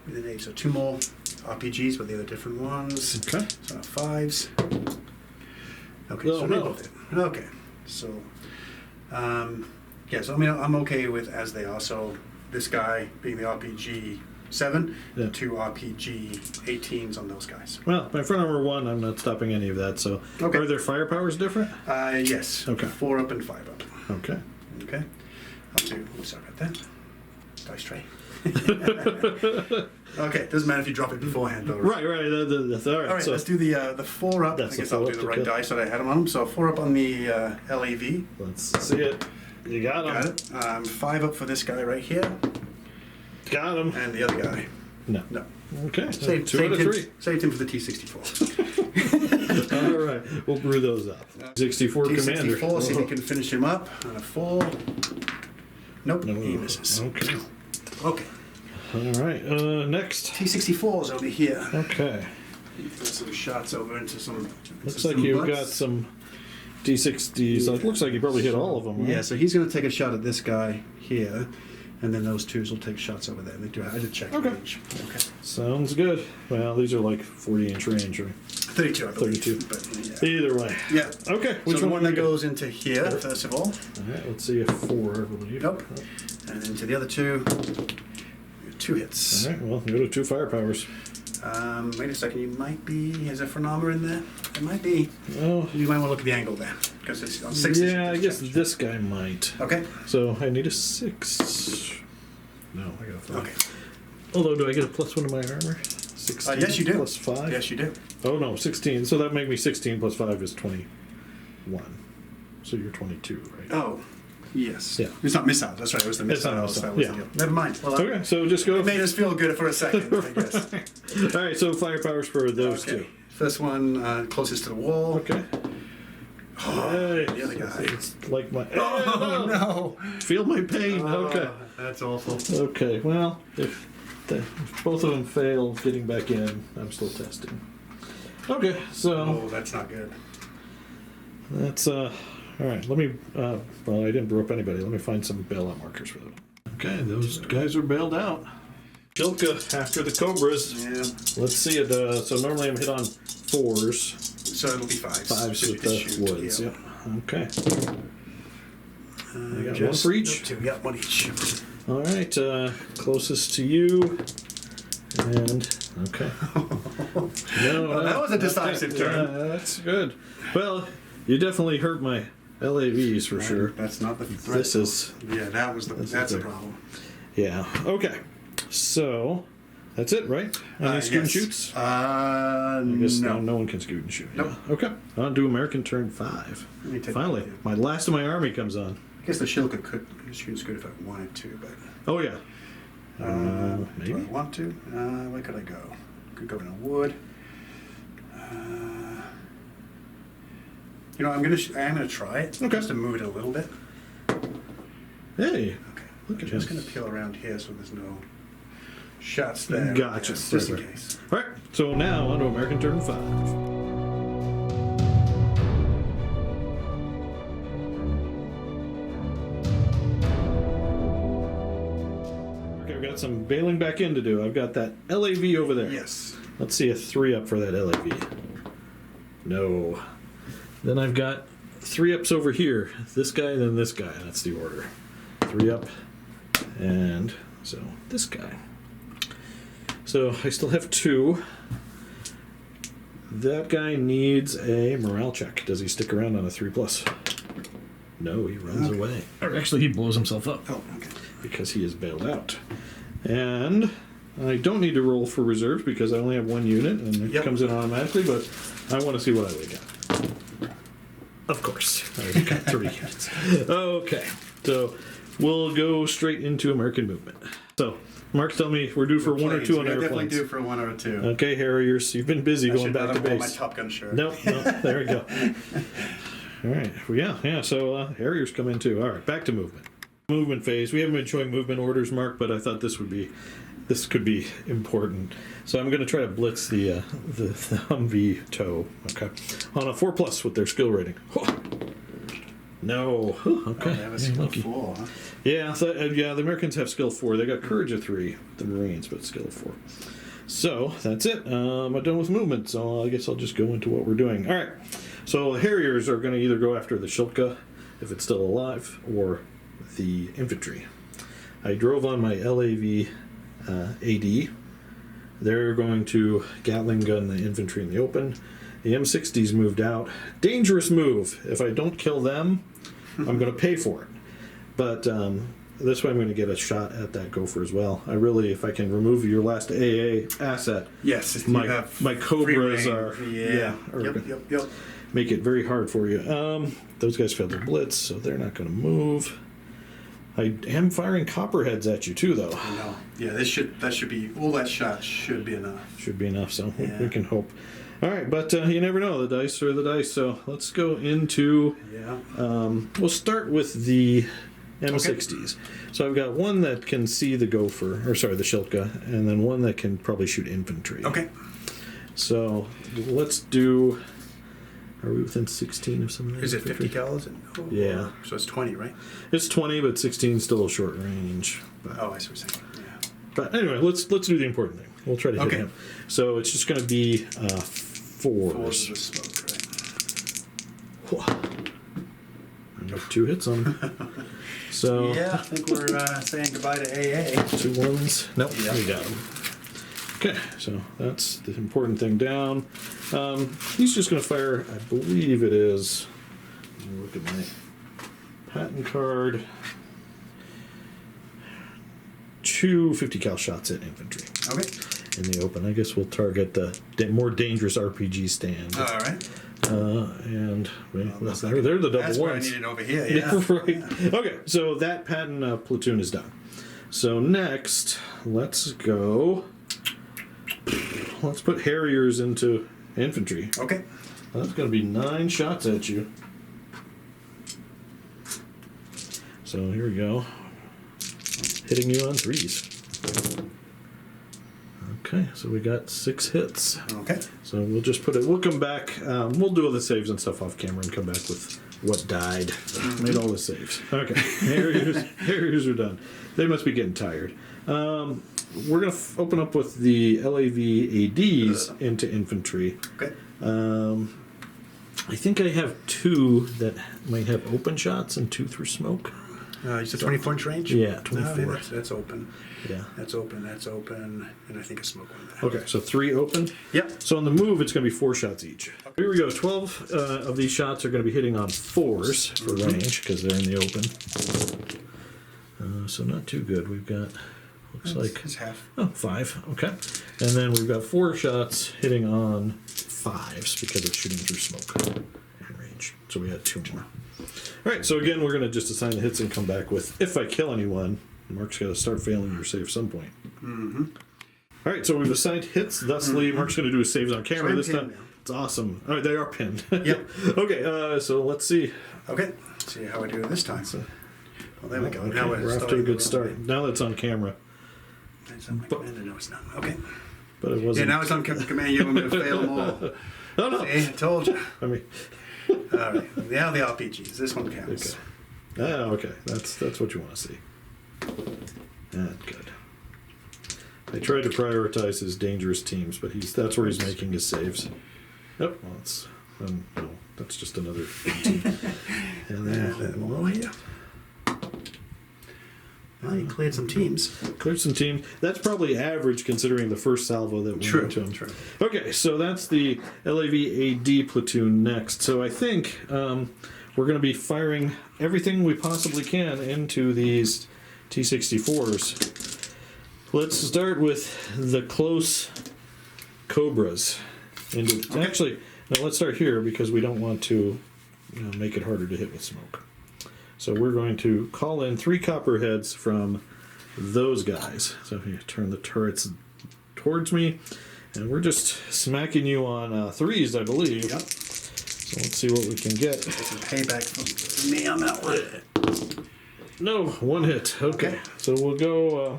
within 8, so 2 more RPGs, but the other different ones. Okay. So 5s. Okay, Oh, so no. they both did. Okay, so yeah, so I mean I'm okay with as they are. So this guy being the RPG 7, Yeah. 2 RPG 18s on those guys. Well, my front number 1, I'm not stopping any of that, so... Okay. Are their firepowers different? Yes. Okay. 4 up and 5 up. Okay. Okay. I'll do. Oh, sorry about that. Dice tray. Okay, doesn't matter if you drop it beforehand though. Right. That's all right. All right, so, let's do the 4 up. I That's guess the I'll 4 do up the to right kill. dice that I had them on them. So 4 up on the LAV. let's see it. You got him. Got it. 5 up for this guy right here, Got him. and the other guy. No. No. Okay. Saved 2 out of him, 3. saved him for the T64. All right. We'll brew those up. 64 commander. T64, see if you can finish him up on a 4. Nope, No. he misses. Okay. Okay. All right. Next. T64's over here. Okay. Put some shots over into some. Looks into like some you've butts. got some D60s. It looks like you probably hit all of them. Right? Yeah, so he's going to take a shot at this guy here, and then those 2s will take shots over there. They do. I did check Okay. range. Okay. Sounds good. Well, these are like 40-inch range, right? 32, I believe. 32. But, yeah. Either way. Yeah. Okay. So the one do that we goes into here, first of all, All right. Let's see if 4, I believe. Nope. and then to the other 2, 2 hits. All right. Well, go to 2 firepowers. Wait a second, you might be. Is there phenometer in there? It might be. Oh. You might want to look at the angle there because it's on 6. Yeah, I guess this guy might. Okay. So I need a 6. No, I got a 5. Okay. Although, do I get a +1 to my armor? 16 yes, you do. plus 5? Yes, you do. Oh, no, 16. So that make me 16 plus 5 is 21. So you're 22, right? Oh, yes. Yeah. It's not missiles. That's right. It was the It's not missiles. missile, That was yeah. the deal. Never mind. Well, Okay, so just go. it made us feel good for a second, I guess. All right, so firepowers for those Okay. two. First one closest to the wall. Okay. Oh, Hey, the other guy. It's like my. Oh, no. Feel my pain. Okay. Oh, that's awful. Okay. Well, if both of them fail getting back in, I'm still testing. Okay, so Oh, that's not good. that's All right, let me, well, I didn't brew up anybody. Let me find some bailout markers for them. Okay, those guys are bailed out. Shilka after the Cobras. Yeah. Let's see it. So normally I'm hit on 4s. So it'll be 5s. 5s with the woods, yeah. Okay. I got Just one for each. 2, yeah, 1 each. All right, closest to you. And, okay. No, Well, that was a decisive turn. That's good. Well, you definitely hurt my LAVs for sure. That's not the threat. This is, Yeah, that's the the- problem. yeah. Okay. So, that's it, right? Any scoot and shoots? I guess no. no one can scoot and shoot. Nope. Yeah. Okay. On to American turn 5. Let me take Finally, that. my last of my army comes on. I guess the Shilka could shoot good if I wanted to, but Oh, yeah. do Maybe. I want to? Where could I go? Could go in a wood. You know, I am gonna try it. Okay. Just to move it a little bit. Hey. Okay. Look at I'm just him. gonna peel around here so there's no shots there. Gotcha. Yes, just in Right. case. All right. So now on to American turn 5. Okay, we've got some bailing back in to do. I've got that LAV over there. Yes. Let's see a 3 up for that LAV. No. Then I've got 3 ups over here. This guy, then this guy. That's the order. 3 up, and so this guy. So I still have 2. That guy needs a morale check. Does he stick around on a 3+? No, he runs Okay. away. Or actually, he blows himself up Oh, okay. because he is bailed out. And I don't need to roll for reserves because I only have 1 unit and it Yep. comes in automatically, but I want to see what I would get. Of course. I've got 3 units. Okay, so we'll go straight into American movement. So, Mark's telling me we're due for 1 or 2 on We're definitely airplanes. due for 1 or 2. Okay, Harriers, you've been busy I going should back not to have worn base. my Top Gun shirt. No, there we go. All right, well, yeah, so Harriers come in too. All right, back to movement. Movement phase. We haven't been showing movement orders, Mark, but I thought this could be important. So I'm going to try to blitz the Humvee tow. Okay, on a 4+ with their skill rating. No. Okay. Oh, they have a Yeah, skill lucky. 4, huh? Yeah, so, yeah, the Americans have skill 4. They got courage of 3, the Marines, but skill 4. So that's it. I'm done with movement, so I guess I'll just go into what we're doing. All right. So the Harriers are going to either go after the Shilka, if it's still alive, or the infantry. I drove on my LAV AD. They're going to Gatling gun the infantry in the open. The M60s moved out. Dangerous move. If I don't kill them, I'm going to pay for it. But this way I'm going to get a shot at that gopher as well. I really, if I can remove your last AA asset, Yes, if my you have my free Cobras reign. are Yep. make it very hard for you. Those guys failed their blitz, so they're not going to move. I am firing copperheads at you too, though. No. Yeah, that should be all that shot should be enough. Should be enough, so Yeah. we can hope. All right, but you never know. The dice are the dice. So let's go into. Yeah. We'll start with the M60s. So I've got one that can see the gopher, or sorry, the Shilka, and then one that can probably shoot infantry. Okay. So let's do. Are we within 16 of some of that? Is it 50 calories? Oh, Yeah. So it's 20, right? It's 20, but 16 is still a short range. But, Oh, I see what you're saying. Yeah. but anyway, let's do the important thing. We'll try to hit Okay. him. So it's just going to be 4 4s. of smoke, right? I got 2 hits on him. So Yeah, I think we're saying goodbye to AA. 2 1s. Nope, Yeah. we got him. Okay, so that's the important thing down. He's just going to fire, I believe it is. Let me look at my patent card. 2 50 cal shots at infantry Okay. in the open. I guess we'll target the more dangerous RPG stand. All right. And well, they're the double That's what I ones. needed over here. Yeah. Right. Okay, so that patent platoon is done. So next, let's go. Let's put Harriers into infantry. Okay. That's going to be 9 shots at you. So here we go. Hitting you on 3s. Okay, so we got 6 hits. Okay. So we'll just put it. We'll come back. We'll do all the saves and stuff off camera and come back with what died. Made all the saves. Okay, Harriers are done. They must be getting tired. We're going to open up with the LAV ADs into infantry. Okay. I think I have 2 that might have open shots and 2 through smoke. You said 24-inch range? Yeah, 24. No, that's open. Yeah. That's open, and I think a smoke one. Okay, so 3 open. Yep. So on the move, it's going to be 4 shots each. Here we go. 12 of these shots are going to be hitting on 4s for range because they're in the open. So not too good. We've got, looks like, It's half. 5. Okay. And then we've got 4 shots hitting on 5s because it's shooting through smoke and range. So we had 2 more. All right, so again, we're going to just assign the hits and come back with, if I kill anyone, Mark's got to start failing your save at some point. All right, so we've assigned hits. Thusly, Mark's going to do his saves on camera I'm this pinned time. now. It's awesome. All right, they are pinned. Yep. Okay, so let's see. Okay. See how I do it this time. Well, there we go. Okay, Now we're off to a starting good the start. wrong way. Now that's on camera, It's on my commander. No, it's not. Okay. but it Yeah, wasn't. now it's on command. You want me to fail more? Oh, no. See, I told you. I mean, All right. Now the RPGs. This one counts. okay. Okay. That's what you want to see. Good. I tried to prioritize his dangerous teams, but that's where he's making his saves. Nope. Well, no, that's just another team. And then more here. Well, you cleared some teams. cleared some teams. That's probably average considering the first salvo that we went to him. True. Okay, so that's the LAV AD platoon next. So I think we're going to be firing everything we possibly can into these T-64s. Let's start with the close Cobras. Actually, no, let's start here because we don't want to make it harder to hit with smoke. So we're going to call in 3 copperheads from those guys. So if you turn the turrets towards me, and we're just smacking you on 3s, I believe. Yep. So let's see what we can get. Get some payback from me on that one. No, 1 hit. Okay, so we'll go.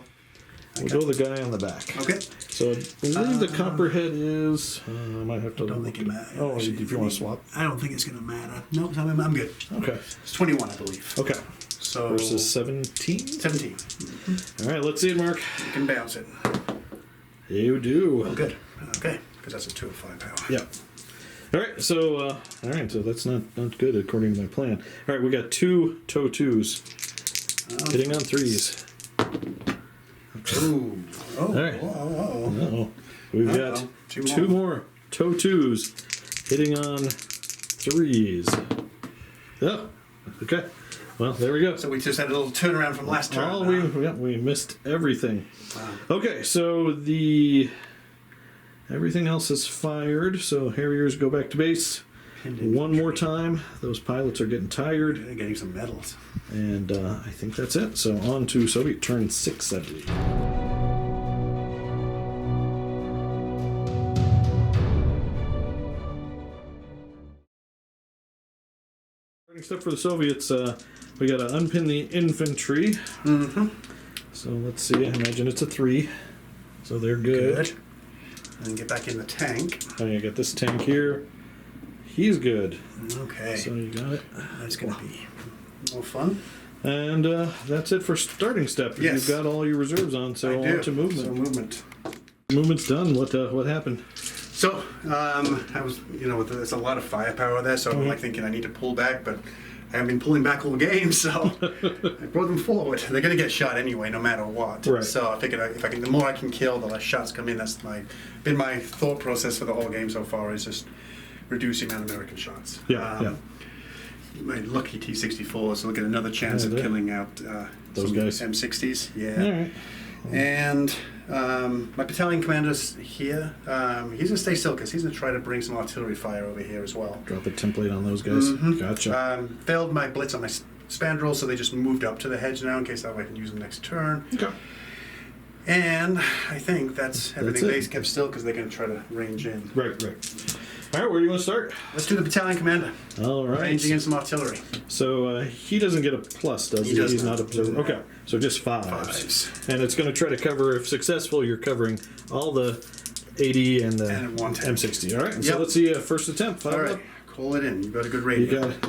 We'll go the guy on the back. Okay. So I believe the copperhead is. I might have to. I don't think it matters. Oh, if you want to swap. I don't think it's going to matter. Nope, I'm good. Okay. It's 21, I believe. Okay. So Versus 17. 17. All right, let's see it, Mark. You can bounce it. You do. Oh, good. Okay, because that's a 2 of 5 power. Yeah. All right, so that's not good according to my plan. All right, we got 2 toe 2s hitting on 3s. Ooh. Oh. All right. Uh-oh. We've got Uh-oh. 2 more toe 2s hitting on 3s. Oh, okay. Well, there we go. So we just had a little turnaround from last turn. We missed everything. Wow. Okay, so everything else is fired. So Harriers go back to base. One more time. Those pilots are getting tired. They're getting some medals. And I think that's it. So on to Soviet turn 6, I believe. Starting step for the Soviets, we got to unpin the infantry. Mm-hmm. So let's see. I imagine it's a 3. So they're good. And get back in the tank. Oh, you got this tank here. He's good. Okay. So you got it. That's going to be more fun. And that's it for starting step. Yes. You've got all your reserves on, so I do. on to movement. So movement. Movement's done. What happened? So, I was, there's a lot of firepower there, so I'm like thinking I need to pull back, but I haven't been pulling back all game, so I brought them forward. They're going to get shot anyway, no matter what. Right. So I figured the more I can kill, the less shots come in. That's been my thought process for the whole game so far, is just reducing amount of American shots. Yeah. My lucky T-64s will get another chance Yeah, of they- killing out Those some guys. M60s. Yeah. All right. And my battalion commander's here. He's gonna stay still because he's gonna try to bring some artillery fire over here as well. Drop a template on those guys. Gotcha. Failed my blitz on my spandrel, so they just moved up to the hedge now in case that way I can use them next turn. Okay. And I think that's everything. it. They kept still because they're gonna try to range in. Right. All right, where do you want to start? Let's do the battalion commander. All right. Ranging in some artillery. So he doesn't get a plus, does he? He does He's not. not observed. Okay, so just 5s. And it's going to try to cover, if successful, you're covering all the 80 and the And 110. M60. All right, so Yep. let's see first attempt. All Fire right, up. call it in. You got a good You radio. got it.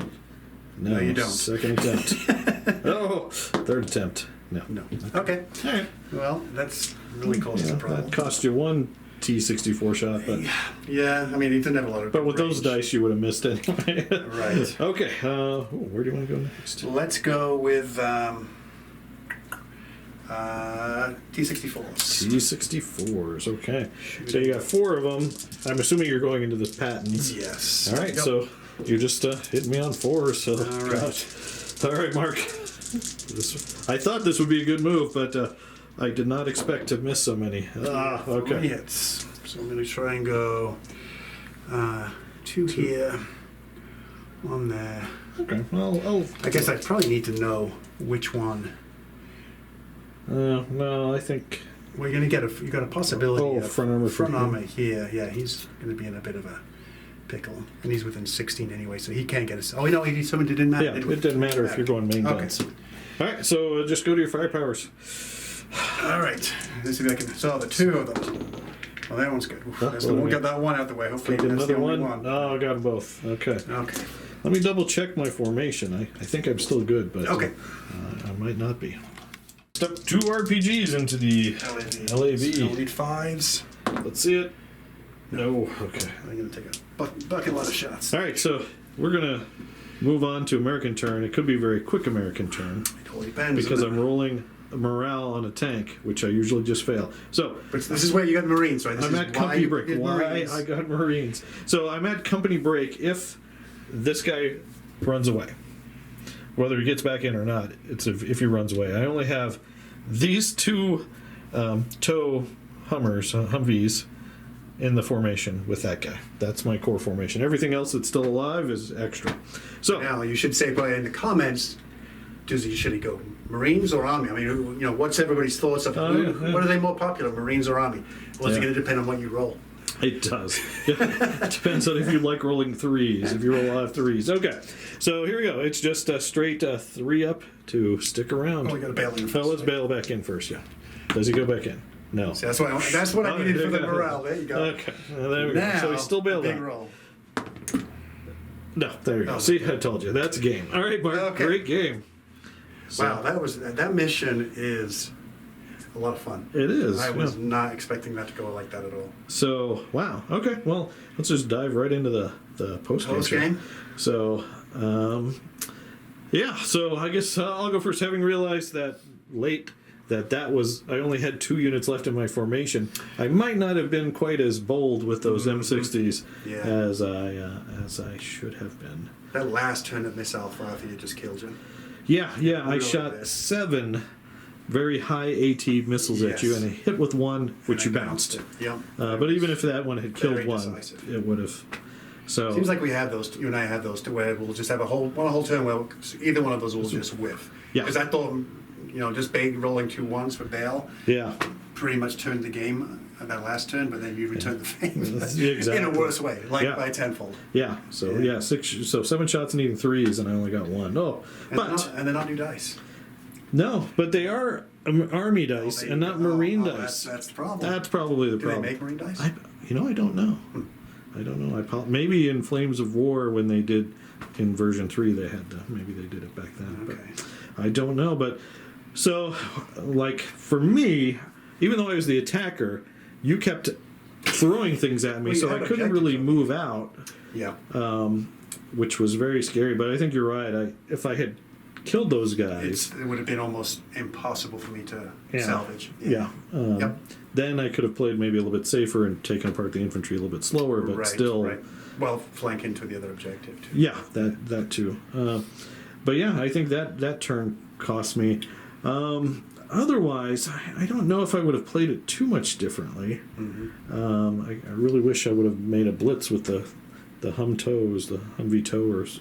No, you don't. Second attempt. Oh, third attempt. No. No. Okay. All right. Well, that's really close to the problem. That cost you one T64 shot, but Yeah, I mean, he didn't have a lot of. with those range. dice, you would have missed anyway. Right. Okay. Where do you want to go next? Let's go with T64s. T64s. Okay. So you got 4 of them. I'm assuming you're going into the patents. Yes. All right. Yep. So you're just hitting me on 4. So All right. gosh. All right, Mark. I thought this would be a good move, but I did not expect to miss so many. Ah, 3 okay. hits. So I'm going to try and go 2 here, 1 there. Okay. Well, I guess I probably need to know which one. no, I think. Well, you're going to get you got a possibility Oh, of front armor for front him. armor here. Yeah, he's going to be in a bit of a pickle, and he's within 16 anyway, so he can't get us. Oh, no, he someone didn't matter. Yeah, it didn't matter if you're going main Okay. guns. All right, so just go to your fire powers. All right. Let's see if I can. So the 2 of them. Well, that one's good. Oof, Oh, that's wait a we'll minute. get that one out the way. Hopefully, Get that's the another only one. one. Oh, I got them both. Okay. Okay. Let me double check my formation. I think I'm still good, but Okay. I might not be. Step 2 RPGs into the LAV. Still need 5s. Let's see it. No. Okay. I'm going to take a bucket load of shots. All right, so we're gonna move on to American turn. It could be a very quick American turn It totally depends. because isn't I'm it? rolling a morale on a tank, which I usually just fail. So But this is where you got Marines, right? This I'm is at why company you break. get Why Marines. I got Marines. So I'm at company break if this guy runs away. Whether he gets back in or not, it's if he runs away. I only have these 2 tow Hummers, Humvees, in the formation with that guy. That's my core formation. Everything else that's still alive is extra. So Now, you should say probably in the comments, should he go Marines or Army? I mean, what's everybody's thoughts of Yeah. what are they more popular, Marines or Army? Well, it's Yeah. going to depend on what you roll. it does. It depends on if you like rolling 3s. If you roll a lot of 3s. Okay. So here we go. It's just a straight 3 up to stick around. Oh, we got to bail in first. Oh, let's bail back in first, yeah. Does he go back in? No. See, that's what I needed for the morale. There you go. Okay. There we go. Now, So he's still bailed big out. roll. No, there you go. Oh. See, I told you. That's a game. All right, Mark. Okay. Great game. So, Wow, that mission is a lot of fun. It is. I was yeah. not expecting that to go like that at all. So, wow. Okay. Well, let's just dive right into the post-game. Post show. game. So, yeah. So I guess I'll go first. Having realized that late that was I only had 2 units left in my formation. I might not have been quite as bold with those M60s Yeah. as I should have been. That last turn at missile fire for you just killed you. Yeah. I Really shot bad. 7 very high AT missiles at you, Yes. and I hit with 1, which you And I bounced. it. Yep. But even if that one had killed Very 1, decisive. it would have. So Seems like we have those. You and I have those to where we'll just have a whole turn where either one of those will just whiff. Yeah. Because I thought, just rolling 2 1s for bail yeah. pretty much turned the game that last turn, but then you returned the favor Yeah, exactly. in a worse way, like Yeah. by tenfold. Yeah, so Yeah. 7 shots needing 3s, and I only got 1. Oh, And but they're not new dice. no, but they are army dice They- and not marine oh, dice. That's the problem. That's probably the Do problem. they make marine dice? I don't know. I don't know. Maybe in Flames of War when they did in version 3 they had to. Maybe they did it back then. Okay. But I don't know. But so, like for me, even though I was the attacker, you kept throwing things at me, Well, you so had I couldn't objectives, really though. move out. Yeah. Which was very scary. But I think you're right. If I had killed those guys, It would have been almost impossible for me to Yeah. salvage. yeah, Yep. then I could have played maybe a little bit safer and taken apart the infantry a little bit slower. But Right, still, right. Well, flank into the other objective too. yeah, that too. But yeah, I think that turn cost me. Otherwise, I don't know if I would have played it too much differently. Mm-hmm. I really wish I would have made a blitz with the Humvee towers.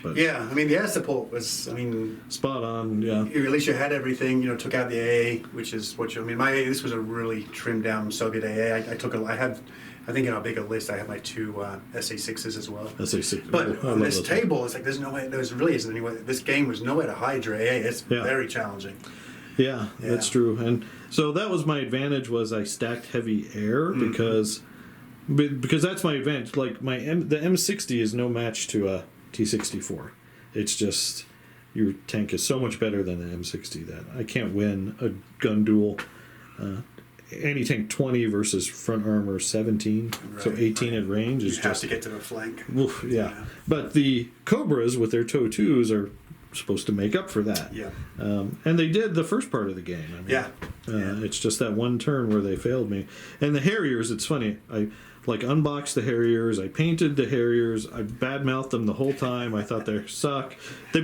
But Yeah, I mean the air support was. I mean, spot on, yeah. at least you had everything. Took out the AA, which is what you. I mean, this was a really trimmed down Soviet AA. I think in our bigger list, I had my 2 SA6s as well. SA6. But I on love this those. table, it's like there really isn't any way. This game was nowhere to hide your AA. It's Yeah. very challenging. Yeah, Yeah. that's true. And so that was my advantage was I stacked heavy air Mm-hmm. because that's my advantage. Like the M60 is no match to a T64. It's just your tank is so much better than the M60 that I can't win a gun duel. Any tank 20 versus front armor 17, so 18 at range is You have just to get to the flank. oof, yeah. Yeah. But the Cobras with their TOW 2s are supposed to make up for that. Yeah. And they did the first part of the game. I mean, Yeah. It's just that one turn where they failed me. And the Harriers, it's funny. I like unboxed the Harriers. I painted the Harriers. I badmouthed them the whole time. I thought they suck. I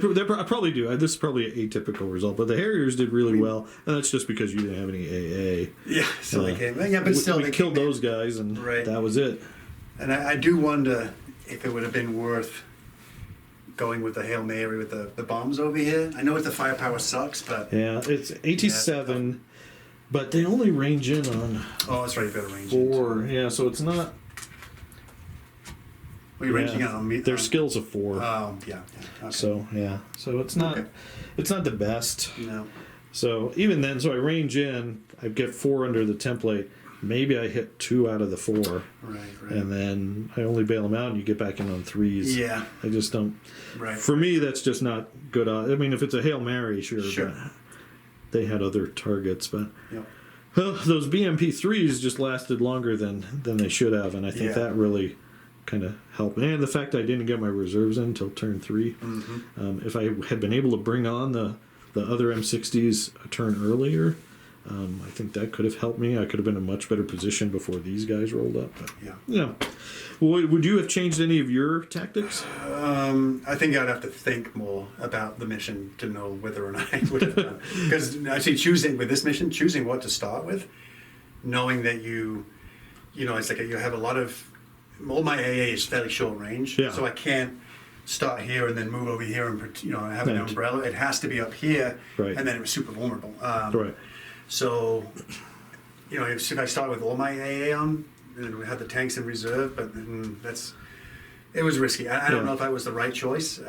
probably do. This is probably an atypical result, but the Harriers did really well, and that's just because you didn't have any AA. Yeah, so they came. Yeah, but still, we they killed came in. those guys, and Right. that was it. And I do wonder if it would have been worth going with the Hail Mary with the bombs over here. I know the firepower sucks, but Yeah, it's 87, but they only range in on oh, that's right, you better range. 4. Yeah, so it's not. Well, you're ranging yeah, it on me. their skills of 4. Yeah. Okay. So yeah, so it's not. Okay. It's not the best. No. So even then, so I range in. I get 4 under the template. Maybe I hit 2 out of the 4, Right. and then I only bail them out, and you get back in on 3s. Yeah. I just don't. Right. For me, that's just not good. I mean, if it's a Hail Mary, sure. Sure. But they had other targets, but Yep. those BMP3s just lasted longer than they should have, and I think Yeah. that really kind of helped. And the fact I didn't get my reserves in until turn 3. Mm-hmm. If I had been able to bring on the other M60s a turn earlier, I think that could have helped me. I could have been in a much better position before these guys rolled up. But, Yeah. yeah. Would you have changed any of your tactics? I think I'd have to think more about the mission to know whether or not I would have done. Because actually, choosing what to start with, knowing that it's like you have a lot of. All my AA is fairly short range, Yeah. so I can't start here and then move over here and have an Right. umbrella. It has to be up here, Right. and then it was super vulnerable. Right. So, if I start with all my AA on, and we had the tanks in reserve, but it was risky. I don't Yeah. know if that was the right choice,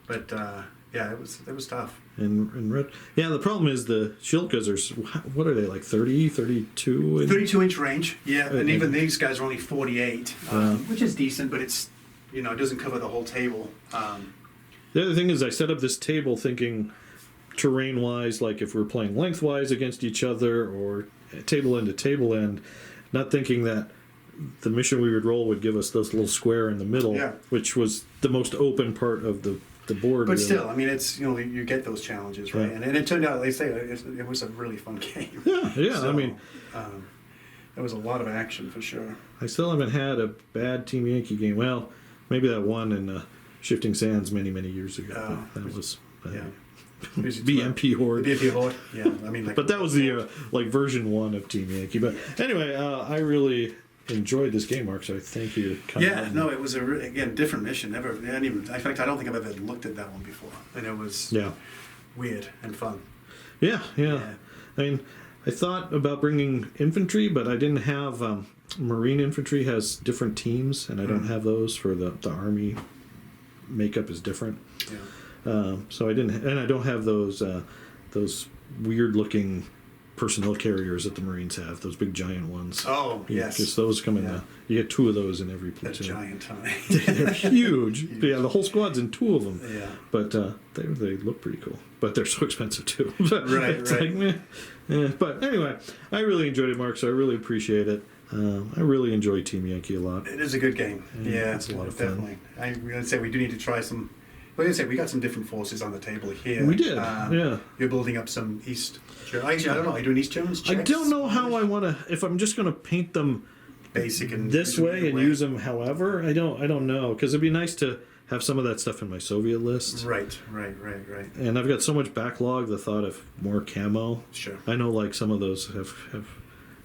but it was tough. In red. Yeah, the problem is the Shilkas are, what are they, like 30, 32? 32-inch range, yeah, and Yeah. even these guys are only 48, which is decent, but it's it doesn't cover the whole table. The other thing is I set up this table thinking terrain-wise, like if we're playing lengthwise against each other or table end to table end, not thinking that the mission we would roll would give us this little square in the middle, Yeah. which was the most open part of the board. But really. still, I mean, it's you get those challenges, right? Yeah. And it turned out, like I say, it was a really fun game. Yeah, So, I mean, there was a lot of action for sure. I still haven't had a bad Team Yankee game. Well, maybe that one in Shifting Sands many years ago. Oh, but that was Yeah. BMP Horde. The BMP Horde, yeah. I mean, like, But that was the like version 1 of Team Yankee. But anyway, I really enjoyed this game, Mark. So I thank you. For coming yeah, on. no, it was again different mission. Never, I didn't even. In fact, I don't think I've ever looked at that one before, and it was Yeah. weird and fun. Yeah. Yeah. I mean, I thought about bringing infantry, but I didn't have. Marine infantry has different teams, and I don't have those for the army. Makeup is different. Yeah. So I didn't, and I don't have those weird looking personnel carriers that the Marines have. Those big giant ones. Oh, yes. Because those come in. Yeah. You get 2 of those in every That platoon. giant time. They're huge. Yeah, the whole squad's in 2 of them. Yeah. But they look pretty cool. But they're so expensive too. Right, It's right. like, meh. Yeah. But anyway, I really enjoyed it, Mark. So I really appreciate it. I really enjoy Team Yankee a lot. It is a good game. Yeah, it's a lot of fun. definitely. We're gonna say we do need to try some. Like I said, we got some different forces on the table here. We did, yeah. You're building up some East German. Actually, I don't know. Are you doing East Germans? I Czechs? don't know how I want to. If I'm just going to paint them Basic and this way and use them however, I don't know, because it'd be nice to have some of that stuff in my Soviet list. Right. And I've got so much backlog. The thought of more camo. Sure. I know, like some of those have.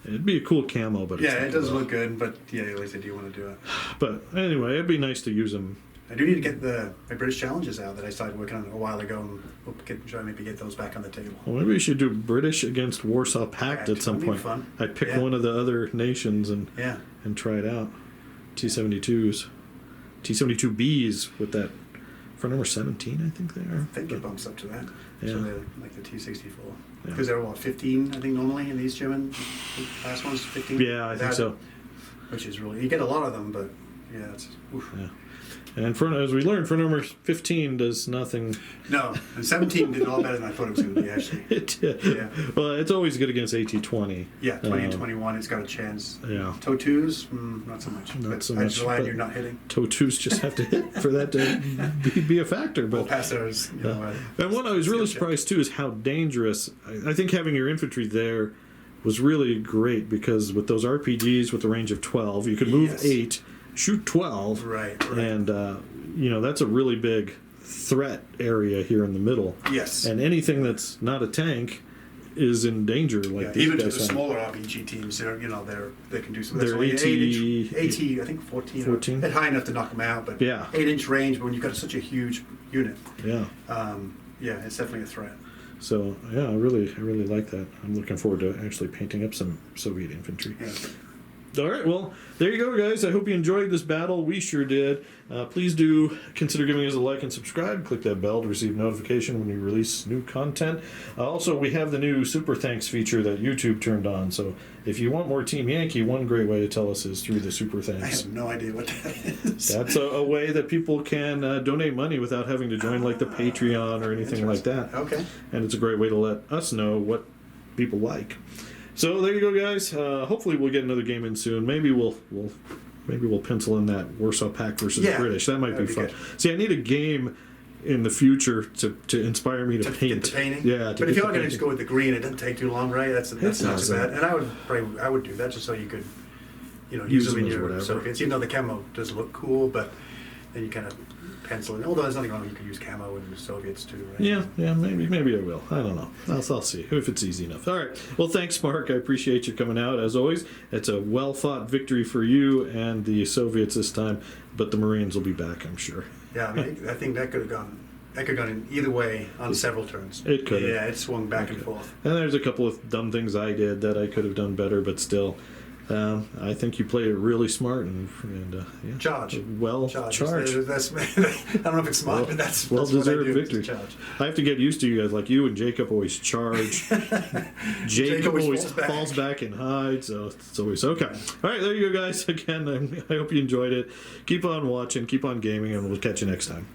It'd be a cool camo, but Yeah, it's it like, does well, look good, but yeah, like I said, do you want to do it? But anyway, it'd be nice to use them. I do need to get my British challenges out that I started working on a while ago, and we'll try and maybe get those back on the table. Well, maybe we should do British against Warsaw Pact Yeah, at some that'd be point. fun. I'd pick Yeah. one of the other nations and Yeah. try it out. T-72s, T-72Bs with that front number 17, I think they are. I think it bumps up to that. Yeah. So they're like the T-64. Yeah. Because they're, 15, I think, normally in these German class ones? 15? Yeah, I think so. Which is really, you get a lot of them, but Yeah, it's, oof. Yeah. And for, as we learned, for number 15 does nothing. No, and 17 did all better than I thought it was going to be, actually. Yeah. Well, it's always good against AT20. Yeah, 20 and 21, it's got a chance. Yeah. Toe twos, not so much. Not But so I much, just glad but- you're not hitting. Toe twos just have to hit for that to be a factor. Well, But past those, you know. and what I was really skill check. surprised too is how dangerous. I think having your infantry there was really great because with those RPGs with the range of 12, you could move Yes. 8, shoot 12, Right. and you know that's a really big threat area here in the middle. Yes. And anything that's not a tank is in danger. Like Yeah, these even to the guys have. smaller RPG teams, they can do some. They're That's only 80 AT, I think 14. 14. They're high enough to knock them out, but Yeah. 8-inch range. But when you've got such a huge unit, Yeah. yeah, it's definitely a threat. So yeah, I really like that. I'm looking forward to actually painting up some Soviet infantry. Yeah. All right, well, there you go, guys. I hope you enjoyed this battle. We sure did. Please do consider giving us a like and subscribe. Click that bell to receive notification when we release new content. Also, we have the new Super Thanks feature that YouTube turned on. So if you want more Team Yankee, one great way to tell us is through the Super I Thanks. have no idea what that is. That's a way that people can donate money without having to join like the Patreon or anything like that. Okay. And it's a great way to let us know what people like. So there you go, guys. Hopefully we'll get another game in soon. Maybe we'll pencil in that Warsaw Pact versus Yeah, British. That might be that'd be fun. good. See, I need a game in the future to inspire me to paint. Get the painting. Yeah, But if you're going to just go with the green, it doesn't take too long, right? That's not too doesn't. bad. And I would do that just so you could, use them in them as your whatever. Soviets. Even though the camo does look cool, but then you kind of pencil it. Although there's nothing wrong, you could use camo in the Soviets too, right? Yeah, maybe I will. I don't know. I'll see if it's easy enough. All right. Well, thanks, Mark. I appreciate you coming out as always. It's a well-fought victory for you and the Soviets this time, but the Marines will be back, I'm sure. Yeah, I mean, I think that could have gone. That could have gone in either way on several turns. It could have. Yeah, it swung back and forth. And there's a couple of dumb things I did that I could have done better, but still, I think you played it really smart and yeah, Charge. well charged. That's, I don't know if it's smart, but that's what I Well-deserved do, is victory. charge. I have to get used to you guys. Like you and Jacob always charge. Jacob always falls back and hides. So it's always okay. All right, there you go, guys. Again, I hope you enjoyed it. Keep on watching, keep on gaming, and we'll catch you next time.